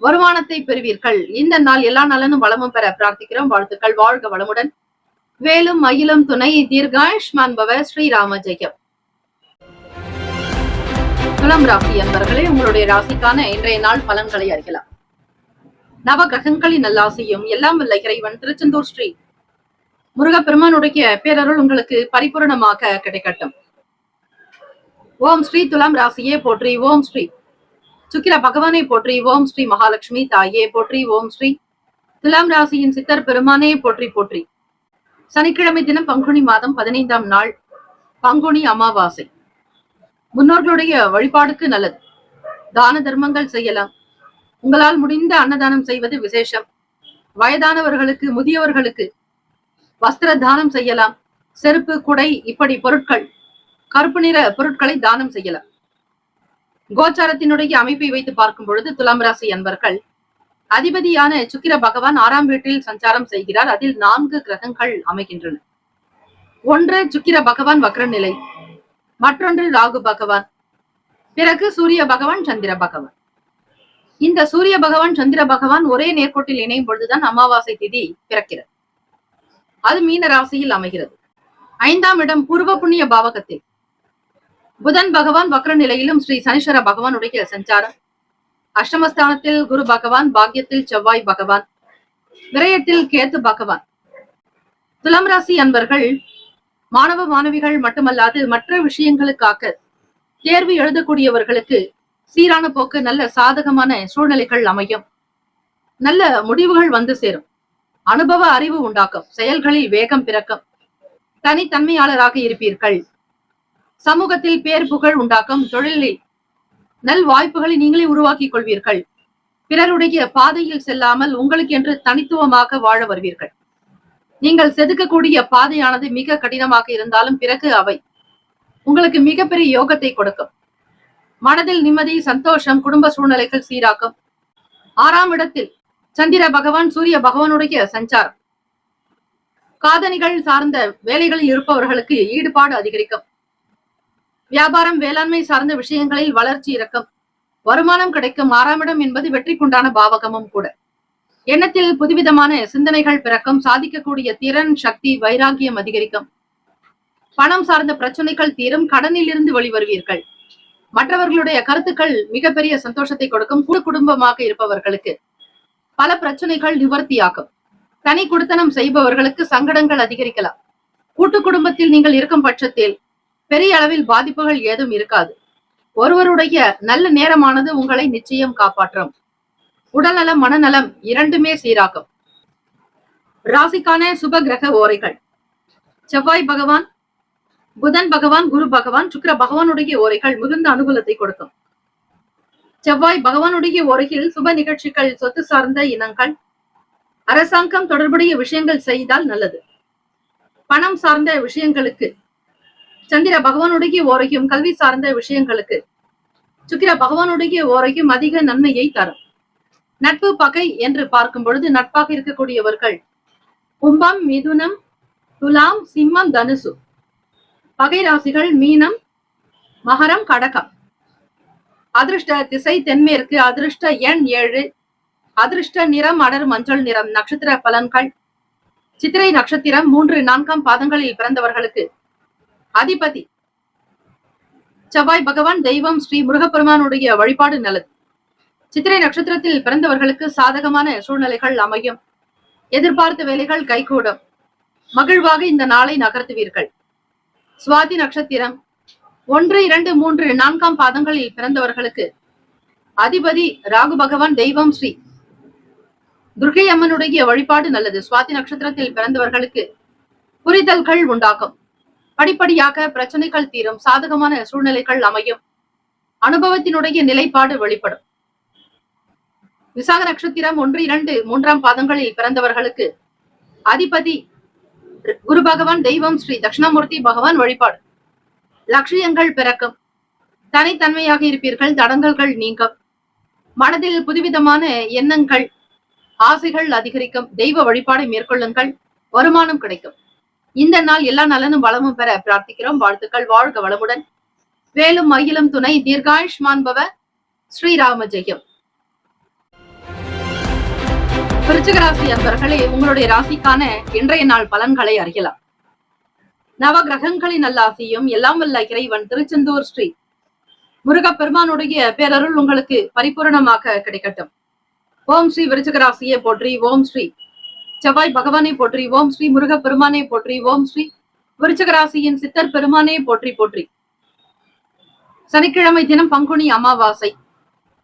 வருமானத்தை பெறுவீர்கள். இந்த நாள் எல்லா நலனும் வளமும் பெற பிரார்த்திக்கிறோம். வாழ்த்துக்கள். வாழ்க வளமுடன். வேலும் மயிலும் துணை. தீர்காயுஷ்மான் பவ. ஸ்ரீராம ஜெயம். துலாம் ராசி அன்பர்களே, உங்களுடைய ராசிக்கான இன்றைய நாள் பலன்களை அறியலாம். நவ கிரகங்களின் நல்லாசியும் எல்லாம் வல்ல இறைவன் திருச்செந்தூர் ஸ்ரீ முருகப்பெருமானுடைய பேரருள் உங்களுக்கு பரிபூரணமாக கிடைக்கட்டும். ஓம் ஸ்ரீ துலாம் ராசியே போற்றி. ஓம் ஸ்ரீ சுக்கிர பகவானை போற்றி. ஓம் ஸ்ரீ மகாலட்சுமி தாயே போற்றி. ஓம் ஸ்ரீ துலாம் ராசியின் சித்தர் பெருமானே போற்றி போற்றி. சனிக்கிழமை தினம் பங்குனி மாதம் 15ஆம் நாள், பங்குனி அமாவாசை. முன்னோர்களுடைய வழிபாடுக்கு நல்லது. தான தர்மங்கள் செய்யலாம். உங்களால் முடிந்த அன்னதானம் செய்வது விசேஷம். வயதானவர்களுக்கு, முதியவர்களுக்கு வஸ்திர தானம் செய்யலாம். செருப்பு, குடை இப்படி பொருட்கள், கருப்பு நிற பொருட்களை தானம் செய்யலாம். கோச்சாரத்தினுடைய அமைப்பை வைத்து பார்க்கும் பொழுது துலாம் ராசி அன்பர்கள், அதிபதியான சுக்கிர பகவான் 6ஆம் வீட்டில் சஞ்சாரம் செய்கிறார். அதில் 4 கிரகங்கள் அமைகின்றன. ஒன்று சுக்கிர பகவான் வக்ர நிலை, மற்றொன்று ராகு பகவான், பிறகு சூரிய பகவான், சந்திர பகவான். இந்த சூரிய பகவான், சந்திர பகவான் ஒரே நேர்கோட்டில் இணையும் பொழுதுதான் அமாவாசை திதி பிறக்கிறது. அது மீன ராசியில் அமைகிறது. 5ஆம் இடம் பூர்வ புண்ணிய பாவகத்தில் புதன் பகவான் வக்ர நிலையிலும் ஸ்ரீ சனீஸ்வர பகவானுடைய சஞ்சாரம். அஷ்டமஸ்தானத்தில் குரு பகவான், பாக்கியத்தில் செவ்வாய் பகவான், விரயத்தில் கேத்து பகவான். துலாம் ராசி அன்பர்கள், மாணவ மாணவிகள் மட்டுமல்லாது மற்ற விஷயங்களுக்காக தேர்வு எழுதக்கூடியவர்களுக்கு சீரான போக்கு, நல்ல சாதகமான சூழ்நிலைகள் அமையும். நல்ல முடிவுகள் வந்து சேரும். அனுபவ அறிவு உண்டாக்கும். செயல்களில் வேகம் பிறக்கும். தனித்தன்மையாளராக இருப்பீர்கள். சமூகத்தில் பேர் புகழ் உண்டாக்கும். தொழிலில் நல் வாய்ப்புகளை நீங்களே உருவாக்கிக் கொள்வீர்கள். பிறருடைய பாதையில் செல்லாமல் உங்களுக்கு என்று தனித்துவமாக வாழ வருவீர்கள். நீங்கள் செதுக்கக்கூடிய பாதையானது மிக கடினமாக இருந்தாலும் பிறகு அவை உங்களுக்கு மிகப்பெரிய யோகத்தை கொடுக்கும். மனதில் நிம்மதி, சந்தோஷம், குடும்ப சூழ்நிலைகள் சீராக்கும். 6ஆம் இடத்தில் சந்திர பகவான் சூரிய பகவானுடைய சஞ்சாரம் காதணிகள் சார்ந்த வேலைகளில் இருப்பவர்களுக்கு ஈடுபாடு அதிகரிக்கும். வியாபாரம், வேளாண்மை சார்ந்த விஷயங்களில் வளர்ச்சி இருக்கும். வருமானம் கிடைக்கும். 6ஆம் இடம் என்பது வெற்றிக்குண்டான பாவகமும் கூட. எண்ணத்தில் புதுவிதமான சிந்தனைகள் பிறக்கும். சாதிக்கக்கூடிய திறன், சக்தி, வைராகியம் அதிகரிக்கும். பணம் சார்ந்த பிரச்சனைகள் தீரும். கடனில் இருந்து வெளிவருவீர்கள். மற்றவர்களுடைய கருத்துக்கள் மிகப்பெரிய சந்தோஷத்தை கொடுக்கும். குடும்பமாக இருப்பவர்களுக்கு பல பிரச்சனைகள் நிவர்த்தியாகும். தனி குடித்தனம் செய்பவர்களுக்கு சங்கடங்கள் அதிகரிக்கலாம். கூட்டு குடும்பத்தில் நீங்கள் இருக்கும் பட்சத்தில் பெரிய அளவில் பாதிப்புகள் ஏதும் இருக்காது. ஒருவருடைய நல்ல நேரமானது உங்களை நிச்சயம் காப்பாற்றும். உடல்நலம், மனநலம் இரண்டுமே சீராகும். ராசிக்கான சுப கிரக ஓரைகள்: செவ்வாய் பகவான், புதன் பகவான், குரு பகவான், சுக்கிர பகவானுடைய ஓரைகள் மிகுந்த அனுகூலத்தை கொடுக்கும். செவ்வாய் பகவானுடைய ஓரையில் சுப நிகழ்ச்சிகள், சொத்து சார்ந்த இனங்கள், அரசாங்கம் தொடர்புடைய விஷயங்கள் செய்தால் நல்லது. பணம் சார்ந்த விஷயங்களுக்கு சந்திர பகவானுடைய ஓரையும், கல்வி சார்ந்த விஷயங்களுக்கு சுக்கிர பகவானுடைய ஓரையும் அதிக நன்மையை தரும். நட்பு பகை என்று பார்க்கும் பொழுது நட்பாக இருக்கக்கூடியவர்கள் கும்பம், மிதுனம், துலாம், சிம்மம், தனுசு. பகை ராசிகள் மீனம், மகரம், கடகம். அதிர்ஷ்ட திசை தென்மேற்கு. அதிர்ஷ்ட எண் 7. அதிர்ஷ்ட நிறம் அடர் மஞ்சள் நிறம். நட்சத்திர பலன்கள்: சித்திரை நட்சத்திரம் 3, 4ஆம் பாதங்களில் பிறந்தவர்களுக்கு அதிபதி செவ்வாய் பகவான். தெய்வம் ஸ்ரீ முருகப்பெருமானுடைய வழிபாடு நல்லது. சித்திரை நட்சத்திரத்தில் பிறந்தவர்களுக்கு சாதகமான சூழ்நிலைகள் அமையும். எதிர்பார்த்த வேலைகள் கைகூடும். மகிழ்வாக இந்த நாளை நகர்த்துவீர்கள். சுவாதி நட்சத்திரம் 1, 2, 3, 4ஆம் பாதங்களில் பிறந்தவர்களுக்கு அதிபதி ராகு பகவான். தெய்வம் ஸ்ரீ துர்க்கை அம்மனுடைய வழிபாடு நல்லது. சுவாதி நட்சத்திரத்தில் பிறந்தவர்களுக்கு புரிதல்கள் உண்டாகும். படிப்படியாக பிரச்சனைகள் தீரும். சாதகமான சூழ்நிலைகள் அமையும். அனுபவத்தினுடைய நிலைப்பாடு வெளிப்படும். விசாக நட்சத்திரம் 1, 2, 3ஆம் பாதங்களில் பிறந்தவர்களுக்கு அதிபதி குரு பகவான். தெய்வம் ஸ்ரீ தட்சிணாமூர்த்தி பகவான் வழிபாடு. லட்சியங்கள் பிறக்கும். தனித்தன்மையாக இருப்பீர்கள். தடங்கல்கள் நீங்கும். மனதில் புதுவிதமான எண்ணங்கள், ஆசைகள் அதிகரிக்கும். தெய்வ வழிபாடை மேற்கொள்ளுங்கள். வருமானம் கிடைக்கும். இந்த நாள் எல்லா நலனும் வளமும் பெற பிரார்த்திக்கிறோம். வாழ்த்துக்கள். வாழ்க வளமுடன். வேலும் மயிலும் துணை. தீர்காயுஷ்மான் பவ. ஸ்ரீராம ஜெயம். விருச்சிக ராசி அன்பர்களே, உங்களுடைய ராசிக்கான இன்றைய நாள் பலன்களை அறியலாம். நவ கிரகங்களின் நல்லாசியும் எல்லாம் வல்ல இறைவன் திருச்செந்தூர் ஸ்ரீ முருகப்பெருமானுடைய பேரருள் உங்களுக்கு பரிபூரணமாக கிடைக்கட்டும். ஓம் ஸ்ரீ விருச்சிக ராசியை போற்றி. ஓம் ஸ்ரீ செவ்வாய் பகவானை போற்றி. ஓம் ஸ்ரீ முருகப்பெருமானை போற்றி. ஓம் ஸ்ரீ விருச்சிக ராசியின் சித்தர் பெருமானே போற்றி போற்றி. சனிக்கிழமை தினம் பங்குனி அமாவாசை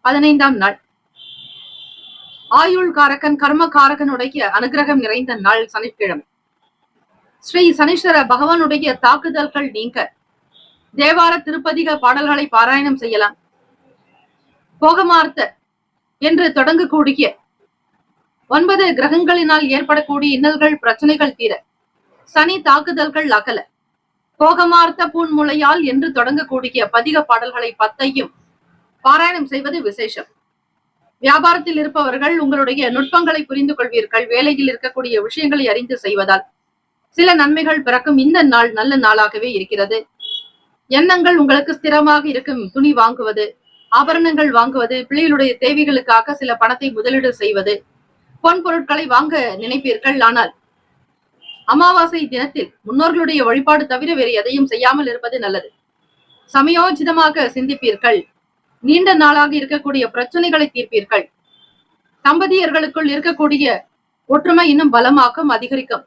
15ஆம் நாள். ஆயுள் காரகன், கர்ம காரகனுடைய அனுகிரகம் நிறைந்த நாள் சனிக்கிழமை. ஸ்ரீ சனீஸ்வர பகவானுடைய தாக்குதல்கள் நீங்க தேவார திருப்பதிக பாடல்களை பாராயணம் செய்யலாம். போகமார்த்த என்று தொடங்கக்கூடிய 9 கிரகங்களினால் ஏற்படக்கூடிய இன்னல்கள், பிரச்சனைகள் தீர, சனி தாக்குதல்கள் அகல, போகமார்த்த பூன்முளையால் என்று தொடங்கக்கூடிய பதிக பாடல்களை 10ஐயும் பாராயணம் செய்வது விசேஷம். வியாபாரத்தில் இருப்பவர்கள் உங்களுடைய நுட்பங்களை புரிந்து கொள்வீர்கள். வேலையில் இருக்கக்கூடிய விஷயங்களை அறிந்து செய்வதால் சில நன்மைகள் பிறக்கும். இந்த நாள் நல்ல நாளாகவே இருக்கிறது. எண்ணங்கள் உங்களுக்கு ஸ்திரமாக இருக்கும். துணி வாங்குவது, ஆபரணங்கள் வாங்குவது, பிள்ளைகளுடைய தேவைகளுக்காக சில பணத்தை முதலீடு செய்வது, பொன் பொருட்களை வாங்க நினைப்பீர்கள். ஆனால் அமாவாசை தினத்தில் முன்னோர்களுடைய வழிபாடு தவிர வேறு எதையும் செய்யாமல் இருப்பது நல்லது. சமயோஜிதமாக சிந்திப்பீர்கள். நீண்ட நாளாக இருக்கக்கூடிய பிரச்சனைகளை தீர்ப்பீர்கள். தம்பதியர்களுக்குள் இருக்கக்கூடிய ஒற்றுமை இன்னும் பலமாக்கும், அதிகரிக்கும்.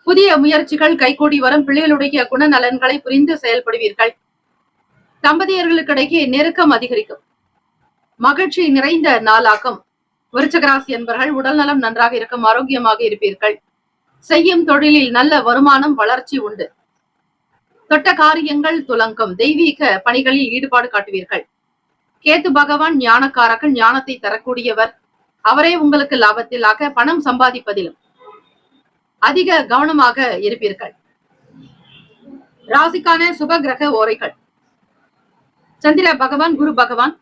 புதிய முயற்சிகள் கைகூடி வரும். பிள்ளைகளுடைய குணநலன்களை புரிந்து செயல்படுவீர்கள். தம்பதியர்களுக்கிடையே நெருக்கம் அதிகரிக்கும். மகிழ்ச்சி நிறைந்த நாளாகும். விருச்சிக ராசி என்பவர்கள் உடல் நலம் நன்றாக இருக்கும், ஆரோக்கியமாக இருப்பீர்கள். செய்யும் தொழிலில் நல்ல வருமானம், வளர்ச்சி உண்டு. தொட்ட காரியங்கள் துலங்கும், தெய்வீக பணிகளில் ஈடுபாடு காட்டுவீர்கள். கேத்து பகவான் ஞானக்காரர்கள், ஞானத்தை தரக்கூடியவர். அவரே உங்களுக்கு லாபத்திலாக பணம் சம்பாதிப்பதிலும் அதிக கவனமாக இருப்பீர்கள். ராசிக்கான சுப கிரக ஓரைகள்: சந்திர பகவான், குரு பகவான்,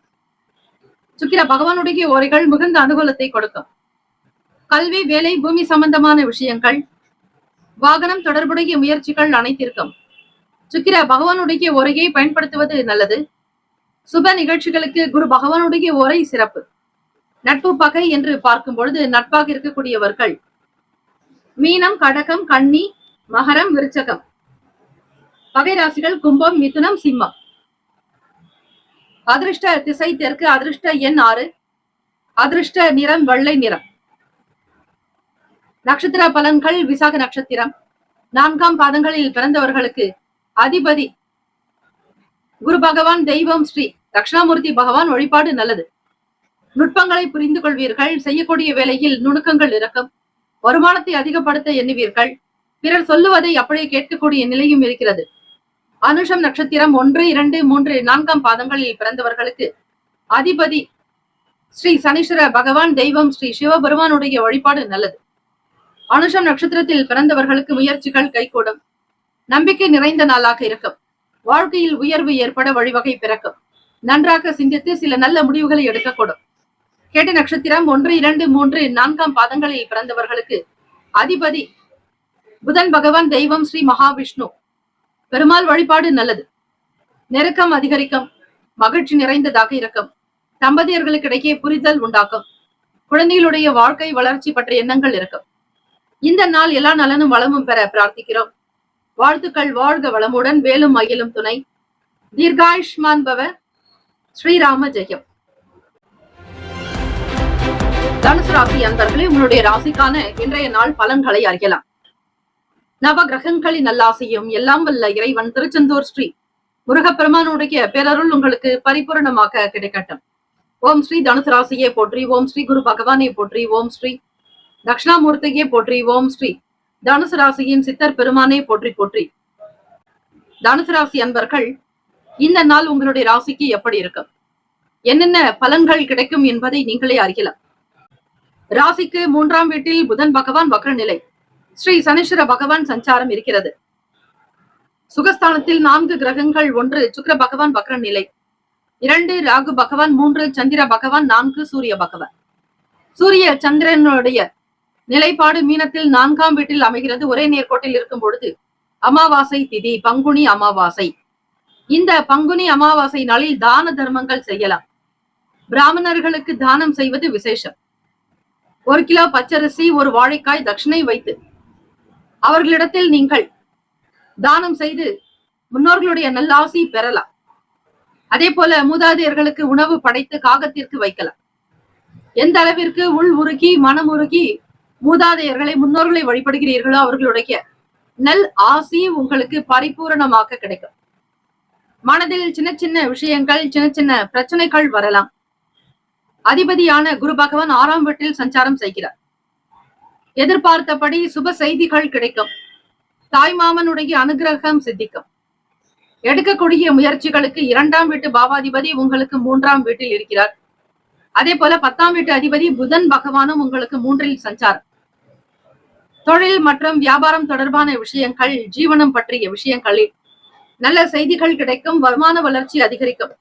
சுக்கிர பகவானுடைய ஓரைகள் மிகுந்த அனுகூலத்தை கொடுக்கும். கல்வி, வேலை, பூமி சம்பந்தமான விஷயங்கள், வாகனம் தொடர்புடைய முயற்சிகள் அனைத்திற்கும் சுக்கிர பகவானுடைய ஓரையை பயன்படுத்துவது நல்லது. சுப நிகழ்ச்சிகளுக்கு குரு பகவானுடைய ஓரை சிறப்பு. நட்பு பகை என்று பார்க்கும் பொழுது நட்பாக இருக்கக்கூடியவர்கள் மீனம், கடகம், கன்னி, மகரம், விருச்சகம். பகை ராசிகள் கும்பம், மிதுனம், சிம்மம். அதிர்ஷ்ட திசை தெற்கு, அதிர்ஷ்ட எண் 6, அதிர்ஷ்ட நிறம் வெள்ளை நிறம். நட்சத்திர பலன்கள்: விசாக நட்சத்திரம் 4ஆம் பாதங்களில் பிறந்தவர்களுக்கு அதிபதி குரு பகவான், தெய்வம் ஸ்ரீ தட்சிணாமூர்த்தி பகவான் வழிபாடு நல்லது. நுட்பங்களை புரிந்து கொள்வீர்கள். செய்யக்கூடிய வேலையில் நுணுக்கங்கள் இருக்கும். வருமானத்தை அதிகப்படுத்த எண்ணுவீர்கள். பிறர் சொல்லுவதை அப்படியே கேட்கக்கூடிய நிலையும் இருக்கிறது. அனுஷம் நட்சத்திரம் 1, 2, 3, 4ஆம் பாதங்களில் பிறந்தவர்களுக்கு அதிபதி ஸ்ரீ சனீஸ்வர பகவான், தெய்வம் ஸ்ரீ சிவபெருமானுடைய வழிபாடு நல்லது. அனுஷம் நட்சத்திரத்தில் பிறந்தவர்களுக்கு முயற்சிகள் கைகூடும். நம்பிக்கை நிறைந்த நாளாக இருக்கும். வாழ்க்கையில் உயர்வு ஏற்பட வழிவகை பிறக்கும். நன்றாக சிந்தித்து சில நல்ல முடிவுகளை எடுக்கக்கூடும். கேட்ட நட்சத்திரம் 1, 2, 3, 4ஆம் பாதங்களில் பிறந்தவர்களுக்கு அதிபதி புதன் பகவான், தெய்வம் ஸ்ரீ மகாவிஷ்ணு. பெருமாள் வழிபாடு நல்லது. நெருக்கம் அதிகரிக்கும். மகிழ்ச்சி நிறைந்ததாக இருக்கும். தம்பதியர்களுக்கிடையே புரிதல் உண்டாக்கும். குழந்தைகளுடைய வாழ்க்கை வளர்ச்சி பற்றிய எண்ணங்கள் இருக்கும். இந்த நாள் எல்லா நலனும் வளமும் பெற பிரார்த்திக்கிறோம். வாழ்த்துக்கள். வாழ்க வளமுடன். வேலும் மயிலும் துணை. தீர்காயுஷ்மான் பவ. ஸ்ரீராம ஜெயம். தனுசு ராசி அன்பர்களே, உங்களுடைய ராசிக்கான இன்றைய நாள் பலன்களை அறியலாம். நவ கிரகங்களின் நல்லாசையும் எல்லாம் வல்ல இறைவன் திருச்செந்தூர் ஸ்ரீ முருகப்பெருமானுடைய பேரருள் உங்களுக்கு பரிபூரணமாக கிடைக்கட்டும். ஓம் ஸ்ரீ தனுசு ராசியே போற்றி. ஓம் ஸ்ரீ குரு பகவானே போற்றி. ஓம் ஸ்ரீ தட்சிணாமூர்த்தியே போற்றி. ஓம் ஸ்ரீ தனுசு ராசியின் சித்தர் பெருமானே போற்றி போற்றி. தனுசு ராசி அன்பர்கள், இந்த நாள் உங்களுடைய ராசிக்கு எப்படி இருக்கும், என்னென்ன பலன்கள் கிடைக்கும் என்பதை நீங்களே அறியலாம். ராசிக்கு 3ஆம் வீட்டில் புதன் பகவான் வக்ர நிலை, ஸ்ரீ சனீஸ்வர பகவான் சஞ்சாரம் இருக்கிறது. சுகஸ்தானத்தில் 4 கிரகங்கள்: 1 சுக்கிர பகவான் வக்ர நிலை, 2 ராகு பகவான், 3 சந்திர பகவான், 4 சூரிய பகவான். சூரிய சந்திரனுடைய நிலைப்பாடு மீனத்தில் 4ஆம் வீட்டில் அமைகிறது. ஒரே நேர்கோட்டில் இருக்கும் பொழுது அமாவாசை திதி, பங்குனி அமாவாசை. இந்த பங்குனி அமாவாசை நாளில் தான தர்மங்கள் செய்யலாம். பிராமணர்களுக்கு தானம் செய்வது விசேஷம். 1 கிலோ பச்சரிசி, 1 வாழைக்காய் தட்சிணை வைத்து அவர்களிடத்தில் நீங்கள் தானம் செய்து முன்னோர்களுடைய நல்லாசி பெறலாம். அதே போல மூதாதையர்களுக்கு உணவு படைத்து காகத்திற்கு வைக்கலாம். எந்த அளவிற்கு உள் உருகி மனம் உருகி மூதாதையர்களை, முன்னோர்களை வழிபடுகிறீர்களோ அவர்களுடைய நல் ஆசி உங்களுக்கு பரிபூரணமாக கிடைக்கும். மனதில் சின்ன சின்ன விஷயங்கள், சின்ன சின்ன பிரச்சனைகள் வரலாம். அதிபதியான குரு பகவான் 6ஆம் வீட்டில் சஞ்சாரம் செய்கிறார். எதிர்பார்த்தபடி சுப செய்திகள் கிடைக்கும். தாய்மாமனுடைய அனுகிரகம் சித்திக்கும். எடுக்கக்கூடிய முயற்சிகளுக்கு 2ஆம் வீட்டு பாவாதிபதி உங்களுக்கு 3ஆம் வீட்டில் இருக்கிறார். அதே போல 10ஆம் வீட்டு அதிபதி புதன் பகவானும் உங்களுக்கு 3இல் சஞ்சாரம். தொழில் மற்றும் வியாபாரம் தொடர்பான விஷயங்கள், ஜீவனம் பற்றிய விஷயங்களில் நல்ல செய்திகள் கிடைக்கும். வருமான வளர்ச்சி அதிகரிக்கும்.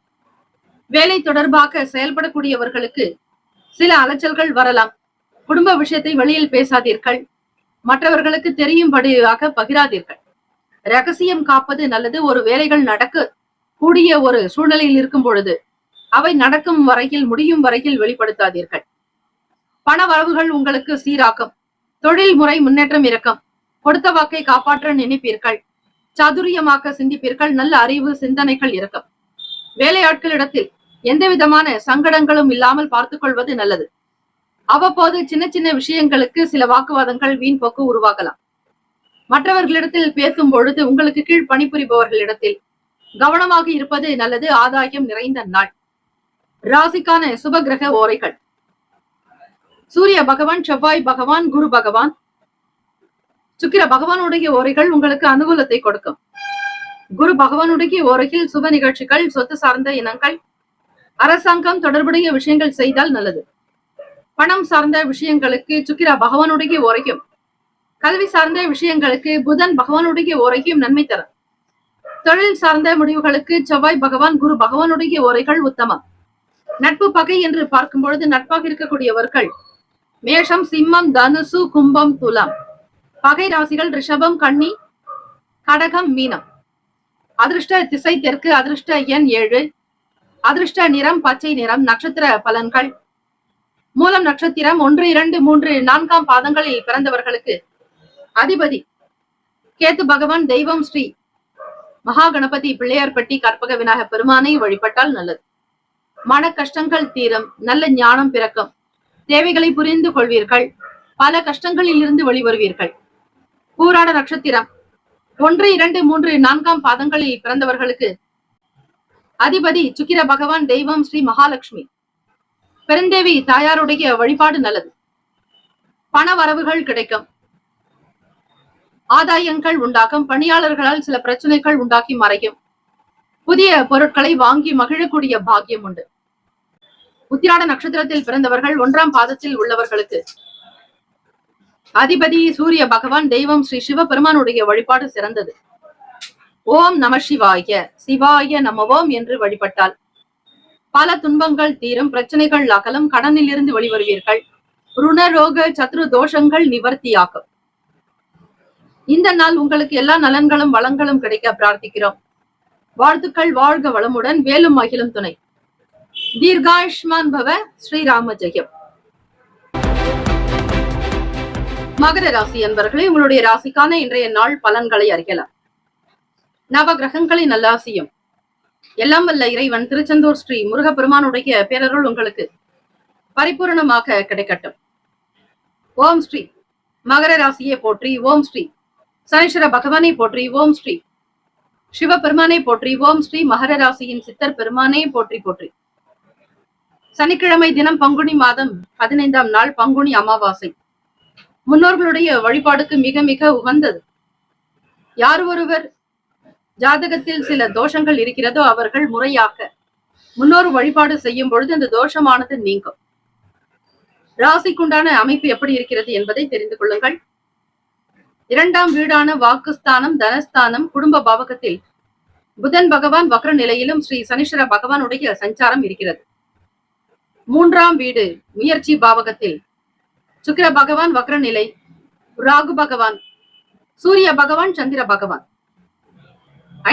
வேலை தொடர்பாக செயல்படக்கூடியவர்களுக்கு சில அலைச்சல்கள் வரலாம். குடும்ப விஷயத்தை வெளியில் பேசாதீர்கள். மற்றவர்களுக்கு தெரியும்படியாக பகிராதீர்கள். ரகசியம் காப்பது நல்லது. ஒரு வேலைகள் நடக்க கூடிய ஒரு சூழ்நிலையில் இருக்கும் பொழுது அவை நடக்கும் வரையில், முடியும் வரையில் வெளிப்படுத்தாதீர்கள். பண வரவுகள் உங்களுக்கு சீராக்கும். தொழில் முறை முன்னேற்றம் இருக்கும். கொடுத்த வாக்கை காப்பாற்ற நினைப்பீர்கள். சாதுரியமாக சிந்திப்பீர்கள். நல்ல அறிவு, சிந்தனைகள் இருக்கும். வேலையாட்களிடத்தில் எந்த விதமான சங்கடங்களும் இல்லாமல் பார்த்துக் கொள்வது நல்லது. அவ்வப்போது சின்ன சின்ன விஷயங்களுக்கு சில வாக்குவாதங்கள், வீண் போக்கு உருவாகலாம். மற்றவர்களிடத்தில் பேசும் பொழுது உங்களுக்கு கீழ் பணிபுரிபவர்களிடத்தில் கவனமாக இருப்பது நல்லது. ஆதாயம் நிறைந்த நாள். ராசிக்கான சுப கிரக ஓரைகள்: சூரிய பகவான், செவ்வாய் பகவான், குரு பகவான், சுக்கிர பகவானுடைய ஓரைகள் உங்களுக்கு அனுகூலத்தை கொடுக்கும். குரு பகவானுடைய ஓரையில் சுப நிகழ்ச்சிகள், சொத்து சார்ந்த இனங்கள், அரசாங்கம் தொடர்புடைய விஷயங்கள் செய்தால் நல்லது. பணம் சார்ந்த விஷயங்களுக்கு சுக்கிர பகவானுடைய ஓரையும், கல்வி சார்ந்த விஷயங்களுக்கு புதன் பகவானுடைய ஓரையும் நன்மை தரும். தொழில் சார்ந்த முடிவுகளுக்கு செவ்வாய் பகவான், குரு பகவானுடைய ஓரைகள் உத்தமம். நட்பு பகை என்று பார்க்கும் பொழுது நட்பாக இருக்கக்கூடியவர்கள் மேஷம், சிம்மம், தனுசு, கும்பம், துலாம். பகை ராசிகள் ரிஷபம், கன்னி, கடகம், மீனம். அதிர்ஷ்ட திசை தெற்கு, அதிர்ஷ்ட எண் 7, அதிர்ஷ்ட நிறம் பச்சை நிறம். நட்சத்திர பலன்கள்: மூலம் நட்சத்திரம் 1, 2, 3, 4ஆம் பாதங்களில் பிறந்தவர்களுக்கு அதிபதி கேத்து பகவான். தெய்வம் ஸ்ரீ மகா கணபதி பிள்ளையார்பட்டி கற்பக விநாயகர் பெருமானை வழிபட்டால் நல்லது. மன கஷ்டங்கள் தீரும், நல்ல ஞானம் பிறக்கும், தேவைகளை புரிந்து கொள்வீர்கள், பல கஷ்டங்களில் இருந்து வெளிவருவீர்கள். பூராட நட்சத்திரம் 1, 2, 3, 4ஆம் பாதங்களில் பிறந்தவர்களுக்கு அதிபதி சுக்கிர பகவான். தெய்வம் ஸ்ரீ மகாலட்சுமி. பெருந்தேவி தாயாருடைய வழிபாடு நல்லது. பண வரவுகள் கிடைக்கும், ஆதாயங்கள் உண்டாகும். பணியாளர்களால் சில பிரச்சனைகள் உண்டாக்கி மறையும். புதிய பொருட்களை வாங்கி மகிழக்கூடிய பாக்கியம் உண்டு. உத்திராட நட்சத்திரத்தில் பிறந்தவர்கள் 1ஆம் பாதத்தில் உள்ளவர்களுக்கு அதிபதி சூரிய பகவான். தெய்வம் ஸ்ரீ சிவபெருமானுடைய வழிபாடு சிறந்தது. ஓம் நம சிவாய, சிவாய நமவோம் என்று வழிபட்டால் பல துன்பங்கள் தீரும், பிரச்சனைகள் அகலும், கடனில் இருந்து வெளிவருவீர்கள், ருணரோக சத்ரு தோஷங்கள் நிவர்த்தியாகும். இந்த நாள் உங்களுக்கு எல்லா நலன்களும் வளங்களும் கிடைக்க பிரார்த்திக்கிறோம். வாழ்த்துக்கள். வாழ்க வளமுடன், வேலும் மகிழும் துணை. தீர்காயுஷ்மான் பவ. ஸ்ரீராம ஜெயம். மகர ராசி அன்பர்களே, உங்களுடைய ராசிக்கான இன்றைய நாள் பலன்களை அறியலாம். நவ கிரகங்களின் நல்லாசியும் எல்லாம் வல்ல இறைவன் திருச்செந்தூர் ஸ்ரீ முருகப்பெருமானுடைய பேரருள் உங்களுக்கு பரிபூரணமாக கிடைக்கட்டும். ஓம் ஸ்ரீ மகர ராசியை போற்றி. ஓம் ஸ்ரீ சனீஸ்வர பகவானை போற்றி. ஓம் ஸ்ரீ சிவபெருமானை போற்றி. ஓம் ஸ்ரீ மகர ராசியின் சித்தர் பெருமானை போற்றி போற்றி. சனிக்கிழமை தினம் பங்குனி மாதம் 15ஆம் நாள் பங்குனி அமாவாசை. முன்னோர்களுடைய வழிபாடுக்கு மிக மிக உகந்தது. யார் ஒருவர் ஜாதகத்தில் சில தோஷங்கள் இருக்கிறதோ அவர்கள் முறையாக முன்னோர் வழிபாடு செய்யும் பொழுது அந்த தோஷமானது நீங்கும். ராசிக்குண்டான அமைப்பு எப்படி இருக்கிறது என்பதை தெரிந்து கொள்ளுங்கள். 2ஆம் வீடான வாக்குஸ்தானம், தனஸ்தானம், குடும்ப பாவகத்தில் புதன் பகவான் வக்ர நிலையிலும் ஸ்ரீ சனீஸ்வர பகவானுடைய சஞ்சாரம் இருக்கிறது. 3ஆம் வீடு முயற்சி பாவகத்தில் சுக்கிர பகவான் வக்ர நிலை, ராகு பகவான், சூரிய பகவான், சந்திர பகவான்.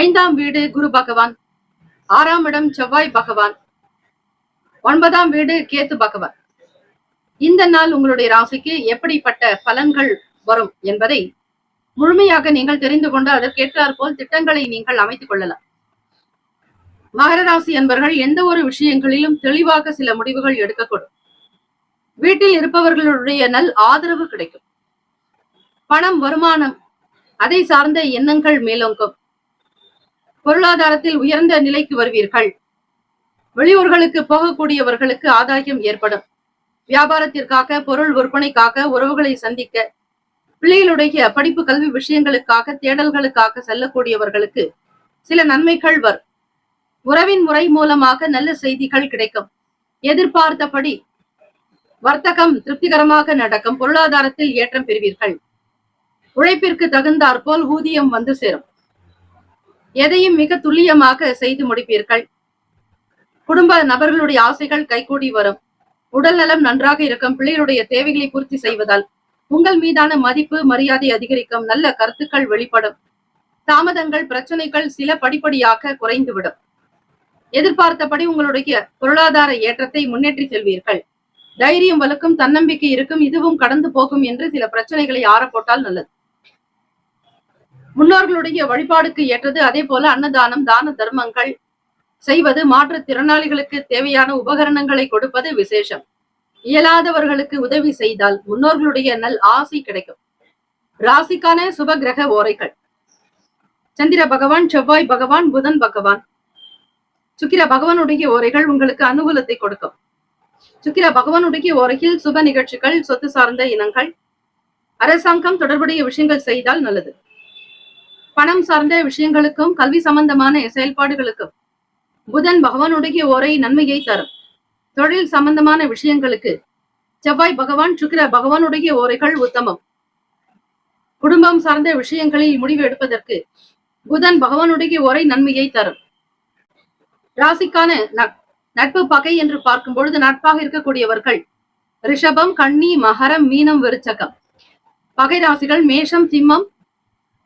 5ஆம் வீடு குரு பகவான், 6ஆம் இடம் செவ்வாய் பகவான், 9ஆம் வீடு கேத்து பகவான். இந்த நாள் உங்களுடைய ராசிக்கு எப்படிப்பட்ட பலன்கள் வரும் என்பதை முழுமையாக நீங்கள் தெரிந்து கொண்டு அதற்கேற்றாற் போல் திட்டங்களை நீங்கள் அமைத்துக் கொள்ளலாம். மகர ராசி என்பவர்கள் எந்த ஒரு விஷயங்களிலும் தெளிவாக சில முடிவுகள் எடுக்கக்கூடும். வீட்டில் இருப்பவர்களுடைய நல் ஆதரவு கிடைக்கும். பணம், வருமானம், அதை சார்ந்த எண்ணங்கள் மேலோங்கும். பொருளாதாரத்தில் உயர்ந்த நிலைக்கு வருவீர்கள். வெளியூர்களுக்கு போகக்கூடியவர்களுக்கு ஆதாயம் ஏற்படும். வியாபாரத்திற்காக, பொருள் விற்பனைக்காக, உறவுகளை சந்திக்க, பிள்ளைகளுடைய படிப்பு கல்வி விஷயங்களுக்காக, தேடல்களுக்காக செல்லக்கூடியவர்களுக்கு சில நன்மைகள் வரும். உறவின் முறை மூலமாக நல்ல செய்திகள் கிடைக்கும். எதிர்பார்த்தபடி வர்த்தகம் திருப்திகரமாக நடக்கும். பொருளாதாரத்தில் ஏற்றம் பெறுவீர்கள். உழைப்பிற்கு தகுந்தாற்போல் ஊதியம் வந்து சேரும். எதையும் மிக துல்லியமாக செய்து முடிப்பீர்கள். குடும்ப நபர்களுடைய ஆசைகள் கைகூடி வரும். உடல் நலம் நன்றாக இருக்கும். பிள்ளைகளுடைய தேவைகளை பூர்த்தி செய்வதால் உங்கள் மீதான மதிப்பு, மரியாதை அதிகரிக்கும். நல்ல கருத்துக்கள் வெளிப்படும். தாமதங்கள், பிரச்சனைகள் சில படிப்படியாக குறைந்துவிடும். எதிர்பார்த்தபடி உங்களுடைய பொருளாதார ஏற்றத்தை முன்னேற்றி செல்வீர்கள். தைரியம் வலுக்கும், தன்னம்பிக்கை இருக்கும். இதுவும் கடந்து போகும் என்று சில பிரச்சனைகளை ஆறப்போட்டால் நல்லது. முன்னோர்களுடைய வழிபாடுக்கு ஏற்றது. அதே போல அன்னதானம், தான தர்மங்கள் செய்வது, மாற்றுத்திறனாளிகளுக்கு தேவையான உபகரணங்களை கொடுப்பது விசேஷம். இயலாதவர்களுக்கு உதவி செய்தால் முன்னோர்களுடைய நல் ஆசை கிடைக்கும். ராசிக்கான சுப கிரக ஓரைகள்: சந்திர பகவான், செவ்வாய் பகவான், புதன் பகவான், சுக்கிர பகவானுடைய ஓரைகள் உங்களுக்கு அனுகூலத்தை கொடுக்கும். சுக்கிர பகவானுடைய ஓரையில் சுப நிகழ்ச்சிகள், சொத்து சார்ந்த இனங்கள், அரசாங்கம் தொடர்புடைய விஷயங்கள் செய்தால் நல்லது. பணம் சார்ந்த விஷயங்களுக்கும் கல்வி சம்பந்தமான செயல்பாடுகளுக்கும் புதன் பகவானுடைய ஓரை நன்மையை தரும். தொழில் சம்பந்தமான விஷயங்களுக்கு செவ்வாய் பகவான் சுக்கிர பகவானுடைய ஓரைகள் உத்தமம். குடும்பம் சார்ந்த விஷயங்களில் முடிவு எடுப்பதற்கு புதன் பகவானுடைய ஓரை நன்மையை தரும். ராசிக்கான நட்பு பகை என்று பார்க்கும் பொழுது நட்பாக இருக்கக்கூடியவர்கள் ரிஷபம், கன்னி, மகரம், மீனம், விருச்சகம். பகை ராசிகள் மேஷம், சிம்மம்,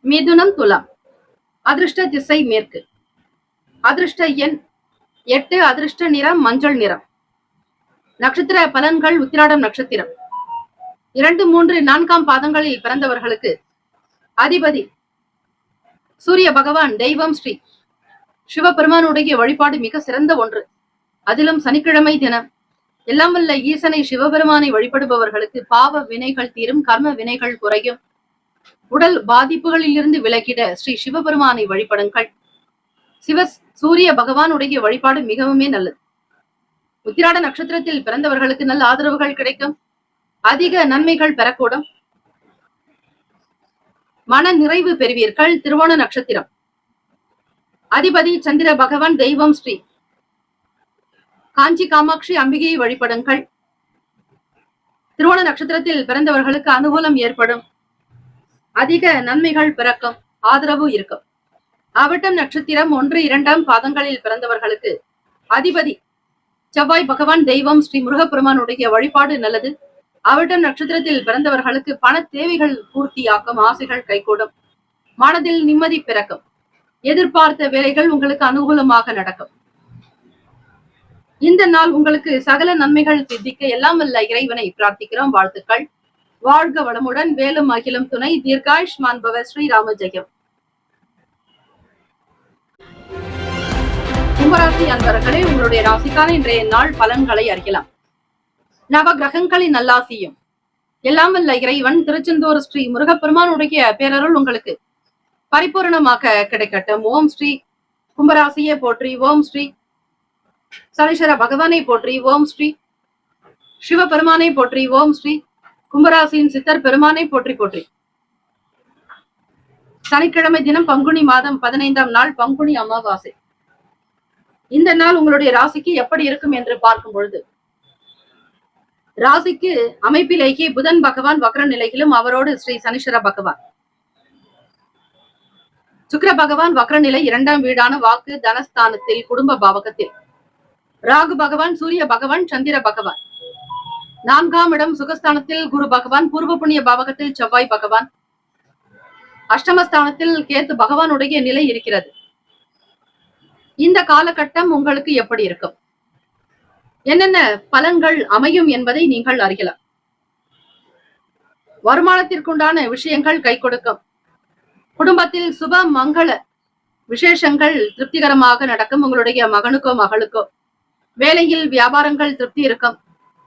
மிதுனம், துலாம். அதிர்ஷ்ட திசை மேற்கு. அதிர்ஷ்ட எண் 8. அதிர்ஷ்ட நிறம் மஞ்சள் நிறம். நட்சத்திர பலன்கள் உத்திராடம் நட்சத்திரம் 2, 3, 4 பாதங்களில் பிறந்தவர்களுக்கு அதிபதி சூரிய பகவான். தெய்வம் ஸ்ரீ சிவபெருமானுடைய வழிபாடு மிக சிறந்த ஒன்று. அதிலும் சனிக்கிழமை தினம் எல்லாம் வல்ல ஈசனை சிவபெருமானை வழிபடுபவர்களுக்கு பாவ வினைகள் தீரும், கர்ம வினைகள் குறையும், உடல் பாதிப்புகளில் இருந்து விலகிட ஸ்ரீ சிவபெருமானை வழிபடுங்கள். சூரிய பகவானுடைய வழிபாடு மிகவுமே நல்லது. உத்திராட நட்சத்திரத்தில் பிறந்தவர்களுக்கு நல்ல ஆதரவுகள் கிடைக்கும், அதிக நன்மைகள் பெறக்கூடும், மன நிறைவு பெறுவீர்கள். திருவோண நட்சத்திரம் அதிபதி சந்திர பகவான். தெய்வம் ஸ்ரீ காஞ்சி காமாட்சி அம்பிகையை வழிபடுங்கள். திருவோண நட்சத்திரத்தில் பிறந்தவர்களுக்கு அனுகூலம் ஏற்படும், அதிக நன்மைகள் பிறக்கும், ஆதரவு இருக்கும். அவிட்டம் நட்சத்திரம் 1, 2 பாதங்களில் பிறந்தவர்களுக்கு அதிபதி செவ்வாய் பகவான். தெய்வம் ஸ்ரீ முருகப்பெருமானுடைய வழிபாடு நல்லது. அவிட்டம் நட்சத்திரத்தில் பிறந்தவர்களுக்கு பண தேவைகள் பூர்த்தியாக்கும், ஆசைகள் கைகூடும், மனதில் நிம்மதி பிறக்கும், எதிர்பார்த்த வேலைகள் உங்களுக்கு அனுகூலமாக நடக்கும். இந்த நாள் உங்களுக்கு சகல நன்மைகள் சித்திக்க எல்லாம் வல்ல இறைவனை பிரார்த்திக்கிறோம். வாழ்த்துக்கள். வாழ்க வளமுடன். வேலும் அகிலும் துணை. தீர்காயுஷ்மான் பவ. ஸ்ரீராம ஜெயம். கும்பராசி அன்பர்களே, உங்களுடைய ராசிக்கான இன்றைய நாள் பலன்களை அறியலாம். நவ கிரகங்களின் நல்லாசியும் எல்லாம் வல்ல இறைவன் திருச்செந்தூர் ஸ்ரீ முருகப்பெருமானுடைய பேரருள் உங்களுக்கு பரிபூர்ணமாக கிடைக்கட்டும். ஓம் ஸ்ரீ கும்பராசியை போற்றி. ஓம் ஸ்ரீ சனீஸ்வர பகவானை போற்றி. ஓம் ஸ்ரீ சிவபெருமானை போற்றி. ஓம் ஸ்ரீ கும்பராசியின் சித்தர் பெருமானை போற்றி போற்றி. சனிக்கிழமை தினம் பங்குனி மாதம் 15ஆம் நாள் பங்குனி அமாவாசை. இந்த நாள் உங்களுடைய ராசிக்கு எப்படி இருக்கும் என்று பார்க்கும் பொழுது, ராசிக்கு அமைப்பிலேயே புதன் பகவான் வக்ர நிலையிலும், அவரோடு ஸ்ரீ சனீஸ்வர பகவான், சுக்கிர பகவான் வக்ர நிலை 2ஆம் வீடான வாக்கு தனஸ்தானத்தில் குடும்ப பாவகத்தில், ராகு பகவான், சூரிய பகவான், சந்திர பகவான், 4ஆம் இடம் சுகஸ்தானத்தில் குரு பகவான், பூர்வ புண்ணிய பாவகத்தில் செவ்வாய் பகவான், அஷ்டமஸ்தானத்தில் கேத்து பகவானுடைய நிலை இருக்கிறது. இந்த காலகட்டம் உங்களுக்கு எப்படி இருக்கும், என்னென்ன பலன்கள் அமையும் என்பதை நீங்கள் அறியலாம். வருமானத்திற்குண்டான விஷயங்கள் கை கொடுக்கும். குடும்பத்தில் சுப மங்கள விசேஷங்கள் திருப்திகரமாக நடக்கும். உங்களுடைய மகனுக்கோ மகளுக்கோ வேலையில் வியாபாரங்கள் திருப்தி இருக்கும்.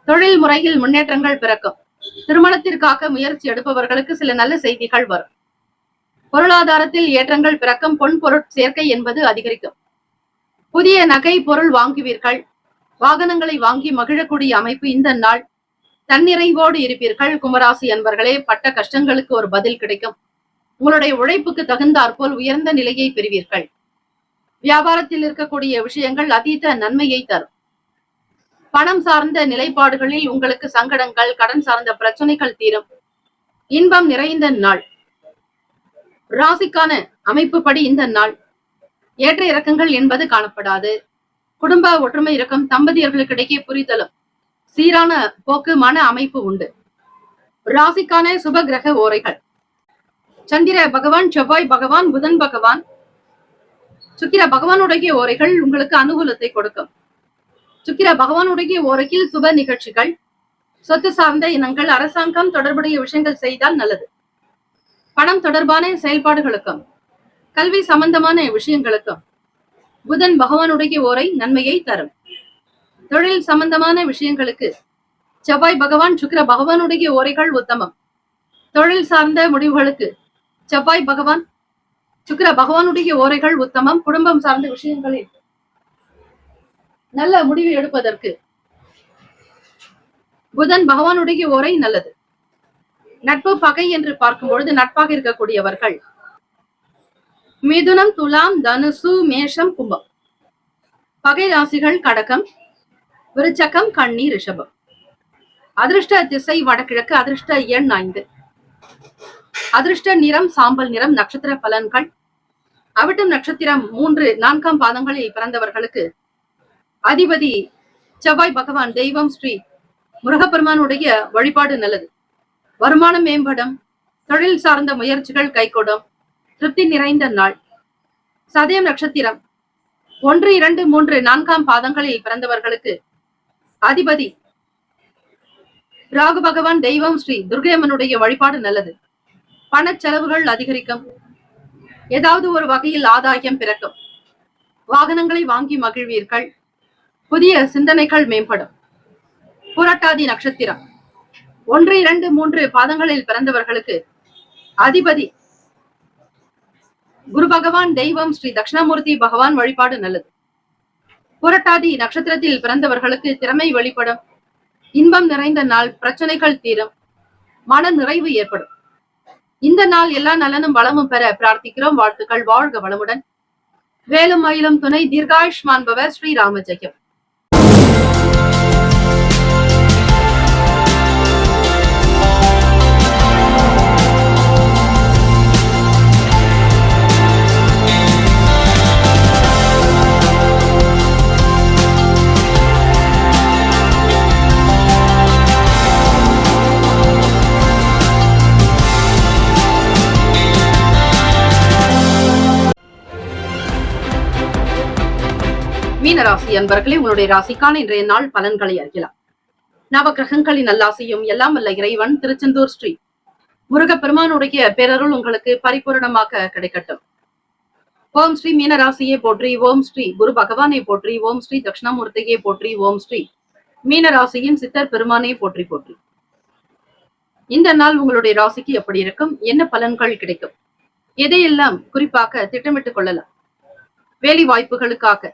தொழில் முறையில் முன்னேற்றங்கள் பிறக்கும். திருமணத்திற்காக முயற்சி எடுப்பவர்களுக்கு சில நல்ல செய்திகள் வரும். பொருளாதாரத்தில் ஏற்றங்கள் பிறக்கும். பொன் பொருட் சேர்க்கை என்பது அதிகரிக்கும். புதிய நகை பொருள் வாங்குவீர்கள். வாகனங்களை வாங்கி மகிழக்கூடிய அமைப்பு இந்த நாள். தன்னிறைவோடு இருப்பீர்கள். கும்பராசி அன்பர்களே, பட்ட கஷ்டங்களுக்கு ஒரு பதில் கிடைக்கும். உங்களுடைய உழைப்புக்கு தகுந்தாற்போல் உயர்ந்த நிலையை பெறுவீர்கள். வியாபாரத்தில் இருக்கக்கூடிய விஷயங்கள் அதீத நன்மையை தரும். பணம் சார்ந்த நிலைப்பாடுகளில் உங்களுக்கு சங்கடங்கள், கடன் சார்ந்த பிரச்சனைகள் தீரும். இன்பம் நிறைந்த நாள். ராசிக்கான அமைப்பு படி இந்த நாள் ஏற்ற இறக்கங்கள் என்பது காணப்படாது. குடும்ப ஒற்றுமை இருக்கும். தம்பதியர்களுக்கிடையே புரிதலும் சீரான போக்கு மன அமைப்பு உண்டு. ராசிக்கான சுப கிரக ஓரைகள்: சந்திர பகவான், செவ்வாய் பகவான், புதன் பகவான், சுக்கிர பகவானுடைய ஓரைகள் உங்களுக்கு அனுகூலத்தை கொடுக்கும். சுக்கிர பகவானுடைய ஓரையில் சுப நிகழ்ச்சிகள், சொத்து சார்ந்த இனங்கள், அரசாங்கம் தொடர்புடைய விஷயங்கள் செய்தால் நல்லது. பணம் தொடர்பான செயல்பாடுகளுக்கும் கல்வி சம்பந்தமான விஷயங்களுக்கும் புதன் பகவானுடைய ஓரை நன்மையை தரும். தொழில் சம்பந்தமான விஷயங்களுக்கு செவ்வாய் பகவான், சுக்கிர பகவானுடைய ஓரைகள் உத்தமம். தொழில் சார்ந்த முடிவுகளுக்கு செவ்வாய் பகவான், சுக்கிர பகவானுடைய ஓரைகள் உத்தமம். குடும்பம் சார்ந்த விஷயங்களில் நல்ல முடிவு எடுப்பதற்கு புதன் பகவானுடைய உரை நல்லது. நட்பு பகை என்று பார்க்கும் பொழுது நட்பாக இருக்கக்கூடியவர்கள் மிதுனம், துலாம், தனுசு, மேஷம், கும்பம். பகை ராசிகள் கடகம், விருச்சகம், கன்னி, ரிஷபம். அதிர்ஷ்ட திசை வடகிழக்கு. அதிர்ஷ்ட எண் 5. அதிர்ஷ்ட நிறம் சாம்பல் நிறம். நட்சத்திர பலன்கள். அவிட்டம் நட்சத்திரம் 3, 4ஆம் பாதங்களில் பிறந்தவர்களுக்கு அதிபதி செவ்வாய் பகவான். தெய்வம் ஸ்ரீ முருகப்பெருமானுடைய வழிபாடு நல்லது. வருமானம் மேம்படும். தொழில் சார்ந்த முயற்சிகள் கைகூடும். திருப்தி நிறைந்த நாள். சதயம் நட்சத்திரம் 1, 2, 3, 4ஆம் பாதங்களில் பிறந்தவர்களுக்கு அதிபதி ராகு பகவான். தெய்வம் ஸ்ரீ துர்கையம்மனுடைய வழிபாடு நல்லது. பண செலவுகள் அதிகரிக்கும். ஏதாவது ஒரு வகையில் ஆதாயம் பிறக்கும். வாகனங்களை வாங்கி மகிழ்வீர்கள். புதிய சிந்தனைகள் மேம்படும். புரட்டாதி நட்சத்திரம் 1, 2, 3 பாதங்களில் பிறந்தவர்களுக்கு அதிபதி குரு பகவான். தெய்வம் ஸ்ரீ தட்சிணாமூர்த்தி பகவான். வழிபாடு நல்லது. புரட்டாதி நட்சத்திரத்தில் பிறந்தவர்களுக்கு திறமை வெளிப்படும். இன்பம் நிறைந்த நாள். பிரச்சனைகள் தீரும். மன நிறைவு ஏற்படும். இந்த நாள் எல்லா நலனும் வளமும் பெற பிரார்த்திக்கிறோம். வாழ்த்துக்கள். வாழ்க வளமுடன். வேலும் மயிலும் துணை. தீர்காயுஷ்மான் பவ. ஸ்ரீராம ஜெயம். மீனராசி அன்பர்களே, உங்களுடைய ராசிக்கான இன்றைய நாள் பலன்களை அறியலாம். நவகிரகங்களின் நல்லாசியும் எல்லாம் வல்ல இறைவன் திருச்செந்தூர் ஸ்ரீ முருகப்பெருமானுடைய பேரருள் உங்களுக்கு பரிபூரணமாக கிடைக்கட்டும். ஓம் ஸ்ரீ மீனராசியை போற்றி. ஓம் ஸ்ரீ குரு பகவானை போற்றி. ஓம் ஸ்ரீ தட்சிணாமூர்த்தியை போற்றி. ஓம் ஸ்ரீ மீனராசியின் சித்தர் பெருமானை போற்றி போற்றி. இந்த நாள் உங்களுடைய ராசிக்கு எப்படி இருக்கும்? என்ன பலன்கள் கிடைக்கும்? எதையெல்லாம் குறிப்பாக திட்டமிட்டுக் கொள்ளலாம்? வேலை வாய்ப்புகளுக்காக,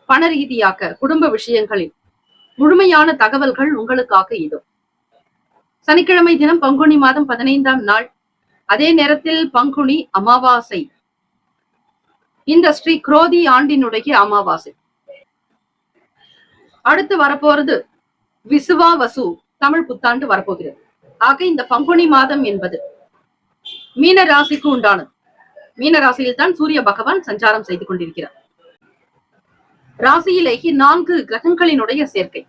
பண ரீதியாக, குடும்ப விஷயங்களில் முழுமையான தகவல்கள் உங்களுக்காக இதோ. சனிக்கிழமை தினம் பங்குனி மாதம் 15ஆம் நாள். அதே நேரத்தில் பங்குனி அமாவாசை. இந்த ஸ்ரீ குரோதி ஆண்டினுடைய அமாவாசை. அடுத்து வரப்போறது விசுவாவசு தமிழ் புத்தாண்டு வரப்போகிறது. ஆக இந்த பங்குனி மாதம் என்பது மீன ராசிக்கு உண்டானது. மீன ராசியில் தான் சூரிய பகவான் சஞ்சாரம் செய்து கொண்டிருக்கிறார். ராசியிலேயே 4 கிரகங்களினுடைய சேர்க்கை.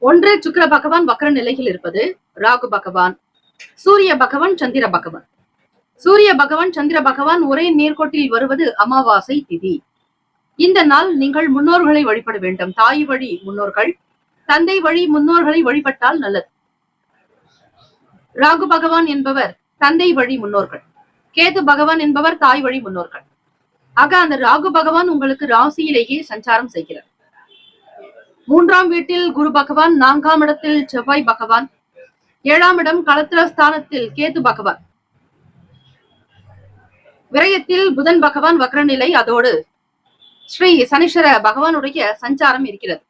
ஒன்று சுக்கிர பகவான் வக்ர நிலையில் இருப்பது, ராகு பகவான், சூரிய பகவான், சந்திர பகவான். சூரிய பகவான் சந்திர பகவான் ஒரே நேர்கோட்டில் வருவது அமாவாசை திதி. இந்த நாள் நீங்கள் முன்னோர்களை வழிபட வேண்டும். தாய் வழி முன்னோர்கள், தந்தை வழி முன்னோர்களை வழிபட்டால் நல்லது. ராகு பகவான் என்பவர் தந்தை வழி முன்னோர்கள், கேது பகவான் என்பவர் தாய் வழி முன்னோர்கள். ஆக அந்த ராகு பகவான் உங்களுக்கு ராசியிலேயே சஞ்சாரம் செய்கிறார். 3ஆம் வீட்டில் குரு பகவான், 4ஆம் இடத்தில் செவ்வாய் பகவான், 7ஆம் இடம் களத்திர ஸ்தானத்தில் கேது பகவான், விரயத்தில் புதன் பகவான் வக்ரநிலை, அதோடு ஸ்ரீ சனீஸ்வர பகவானுடைய சஞ்சாரம் இருக்கிறது.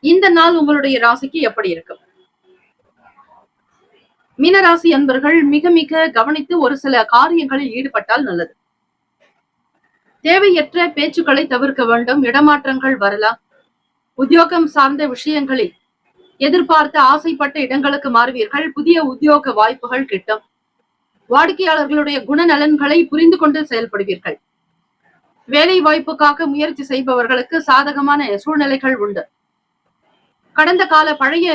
இந்த நாள் உங்களுடைய ராசிக்கு எப்படி இருக்கும்? மீனராசி அன்பர்கள் மிக மிக கவனித்து ஒரு சில காரியங்களில் ஈடுபட்டால் நல்லது. தேவையற்ற பேச்சுக்களை தவிர்க்க வேண்டும். இடமாற்றங்கள் வரலாம். உத்தியோகம் சார்ந்த விஷயங்களில் எதிர்பார்த்த ஆசைப்பட்ட இடங்களுக்கு மாறுவீர்கள். புதிய உத்தியோக வாய்ப்புகள் கிட்டும். வாடிக்கையாளர்களுடைய குணநலன்களை புரிந்து கொண்டு செயல்படுவீர்கள். வேலை வாய்ப்புக்காக முயற்சி செய்பவர்களுக்கு சாதகமான சூழ்நிலைகள் உண்டு. கடந்த கால பழைய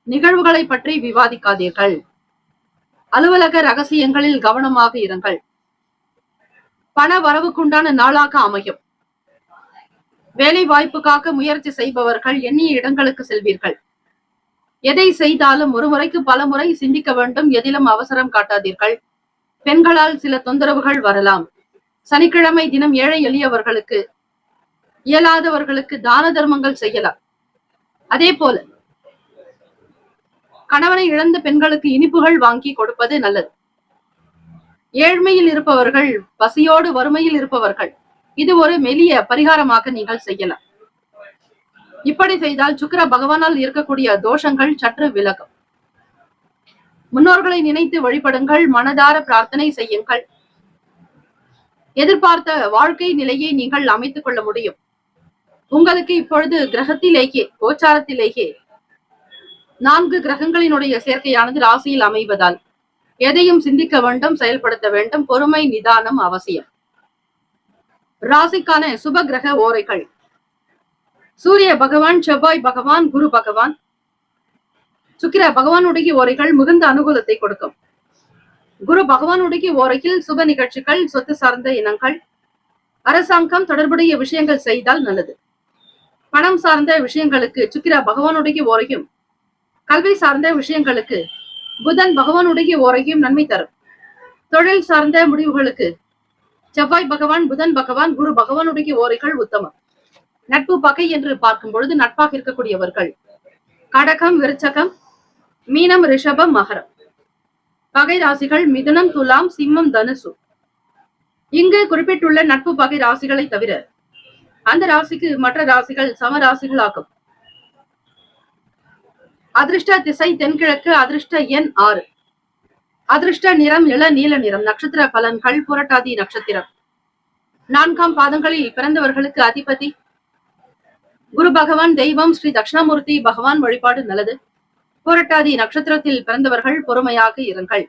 நிகழ்வுகளை பற்றி விவாதிக்காதீர்கள். அலுவலக ரகசியங்களில் கவனமாக இருங்கள். பண வரவுக்குண்டான நாளாக அமையும். வேலை வாய்ப்புக்காக முயற்சி செய்பவர்கள் எண்ணிய இடங்களுக்கு செல்வீர்கள். எதை செய்தாலும் ஒரு முறைக்கு பல முறை சிந்திக்க வேண்டும். எதிலும் அவசரம் காட்டாதீர்கள். பெண்களால் சில தொந்தரவுகள் வரலாம். சனிக்கிழமை தினம் ஏழை எளியவர்களுக்கு, இயலாதவர்களுக்கு தான தர்மங்கள் செய்யலாம். அதே போல கணவனை இழந்த பெண்களுக்கு இனிப்புகள் வாங்கி கொடுப்பது நல்லது. ஏழ்மையில் இருப்பவர்கள், பசியோடு வறுமையில் இருப்பவர்கள், இது ஒரு மெலிய பரிகாரமாக நீங்கள் செய்யலாம். இப்படி செய்தால் சுக்கிர பகவானால் இருக்கக்கூடிய தோஷங்கள் சற்று விலகும். முன்னோர்களை நினைத்து வழிபடுங்கள், மனதார பிரார்த்தனை செய்யுங்கள். எதிர்பார்த்த வாழ்க்கை நிலையை நீங்கள் அமைத்துக் கொள்ள முடியும். உங்களுக்கு இப்பொழுது கிரகத்திலேயே, கோச்சாரத்திலேயே 4 கிரகங்களினுடைய சேர்க்கையானது ராசியில் அமைவதால் எதையும் சிந்திக்க வேண்டும், செயல்படுத்த வேண்டும். பொறுமை, நிதானம் அவசியம். ராசிக்கான சுப கிரக ஓரைகள்: சூரிய பகவான், செவ்வாய் பகவான், குரு பகவான். சுக்கிர பகவானுடைய ஓரைகள் மிகுந்த அனுகூலத்தை கொடுக்கும். குரு பகவானுடைய ஓரையில் சுப நிகழ்ச்சிகள், சொத்து சார்ந்த இனங்கள், அரசாங்கம் தொடர்புடைய விஷயங்கள் செய்தால் நல்லது. பணம் சார்ந்த விஷயங்களுக்கு சுக்கிர பகவானுடைய ஓரையும், கல்வி சார்ந்த விஷயங்களுக்கு புதன் பகவானுடைய ஓரையும் நன்மை தரும். தொழில் சார்ந்த முடிவுகளுக்கு செவ்வாய் பகவான், புதன் பகவான், குரு பகவானுடைய ஓரைகள் உத்தமம். நட்பு பகை என்று பார்க்கும் பொழுது நட்பாக இருக்கக்கூடியவர்கள் கடகம், விருச்சகம், மீனம், ரிஷபம், மகரம். பகை ராசிகள் மிதுனம், துலாம், சிம்மம், தனுசு. இங்கு குறிப்பிட்டுள்ள நட்பு பகை ராசிகளை தவிர அந்த ராசிக்கு மற்ற ராசிகள் சம ராசிகள் ஆகும். அதிர்ஷ்ட திசை தென்கிழக்கு. அதிர்ஷ்ட எண் 6. அதிர்ஷ்ட நிறம் இள நீல நிறம். நட்சத்திர பலன்கள்: புரட்டாதி நட்சத்திரம் 4ஆம் பாதங்களில் பிறந்தவர்களுக்கு அதிபதி குரு பகவான். தெய்வம் ஸ்ரீ தட்சிணாமூர்த்தி பகவான் வழிபாடு நல்லது. புரட்டாதி நட்சத்திரத்தில் பிறந்தவர்கள் பொறுமையாக இருங்கள்.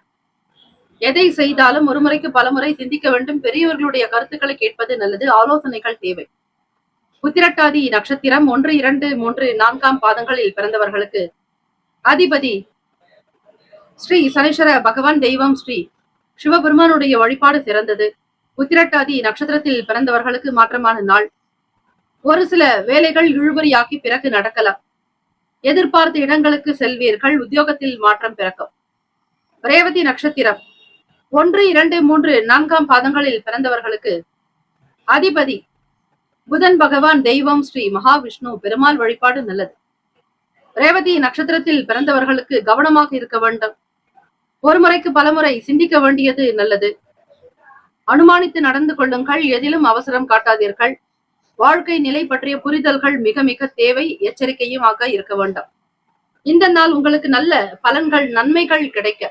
எதை செய்தாலும் ஒருமுறைக்கு பலமுறை சிந்திக்க வேண்டும். பெரியவர்களுடைய கருத்துக்களை கேட்பது நல்லது. ஆலோசனைகள் தேவை. உத்திரட்டாதி நட்சத்திரம் 1, 2, 3, 4ஆம் பாதங்களில் பிறந்தவர்களுக்கு அதிபதி ஸ்ரீ சனீஸ்வர பகவான். தெய்வம் ஸ்ரீ சிவபெருமானுடைய வழிபாடு சிறந்தது. உத்திரட்டாதி நட்சத்திரத்தில் பிறந்தவர்களுக்கு மாற்றமான நாள். ஒரு சில வேலைகள் இழுபறியாகி பிறகு நடக்கலாம். எதிர்பார்த்த இடங்களுக்கு செல்வீர்கள். உத்தியோகத்தில் மாற்றம் பிறக்கும். ரேவதி நட்சத்திரம் 1, 2, 3, 4ஆம் பாதங்களில் பிறந்தவர்களுக்கு அதிபதி புதன் பகவான். தெய்வம் ஸ்ரீ மகாவிஷ்ணு பெருமாள் வழிபாடு நல்லது. ரேவதி நட்சத்திரத்தில் பிறந்தவர்களுக்கு கவனமாக இருக்க வேண்டும். ஒரு முறைக்கு பலமுறை சிந்திக்க வேண்டியது நல்லது. அனுமானித்து நடந்து கொள்ளுங்கள். எதிலும் அவசரம் காட்டாதீர்கள். வாழ்க்கை நிலை பற்றிய புரிதல்கள் மிக மிக தேவை. எச்சரிக்கையுமாக இருக்க வேண்டும். இந்த நாள் உங்களுக்கு நல்ல பலன்கள், நன்மைகள் கிடைக்க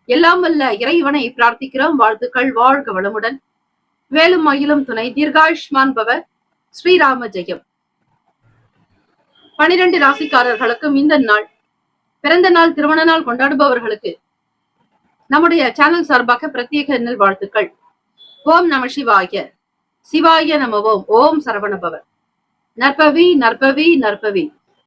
எல்லாம் வல்ல இறைவனை பிரார்த்திக்கிறோம். வாழ்த்துக்கள். வாழ்க வளமுடன். வேலும் மயிலும் துணை. தீர்காயுஷ்மான் பவ. ஸ்ரீராம ஜெயம். 12 ராசிக்காரர்களுக்கும் இந்த நாள், பிறந்த நாள், திருமண நாள் கொண்டாடுபவர்களுக்கு நம்முடைய சேனல் சார்பாக பிரத்யேக நல் வாழ்த்துக்கள். ஓம் நம சிவாய. சிவாய நம ஓம். ஓம் சரவணபவ. நற்பவி நற்பவி நற்பவி.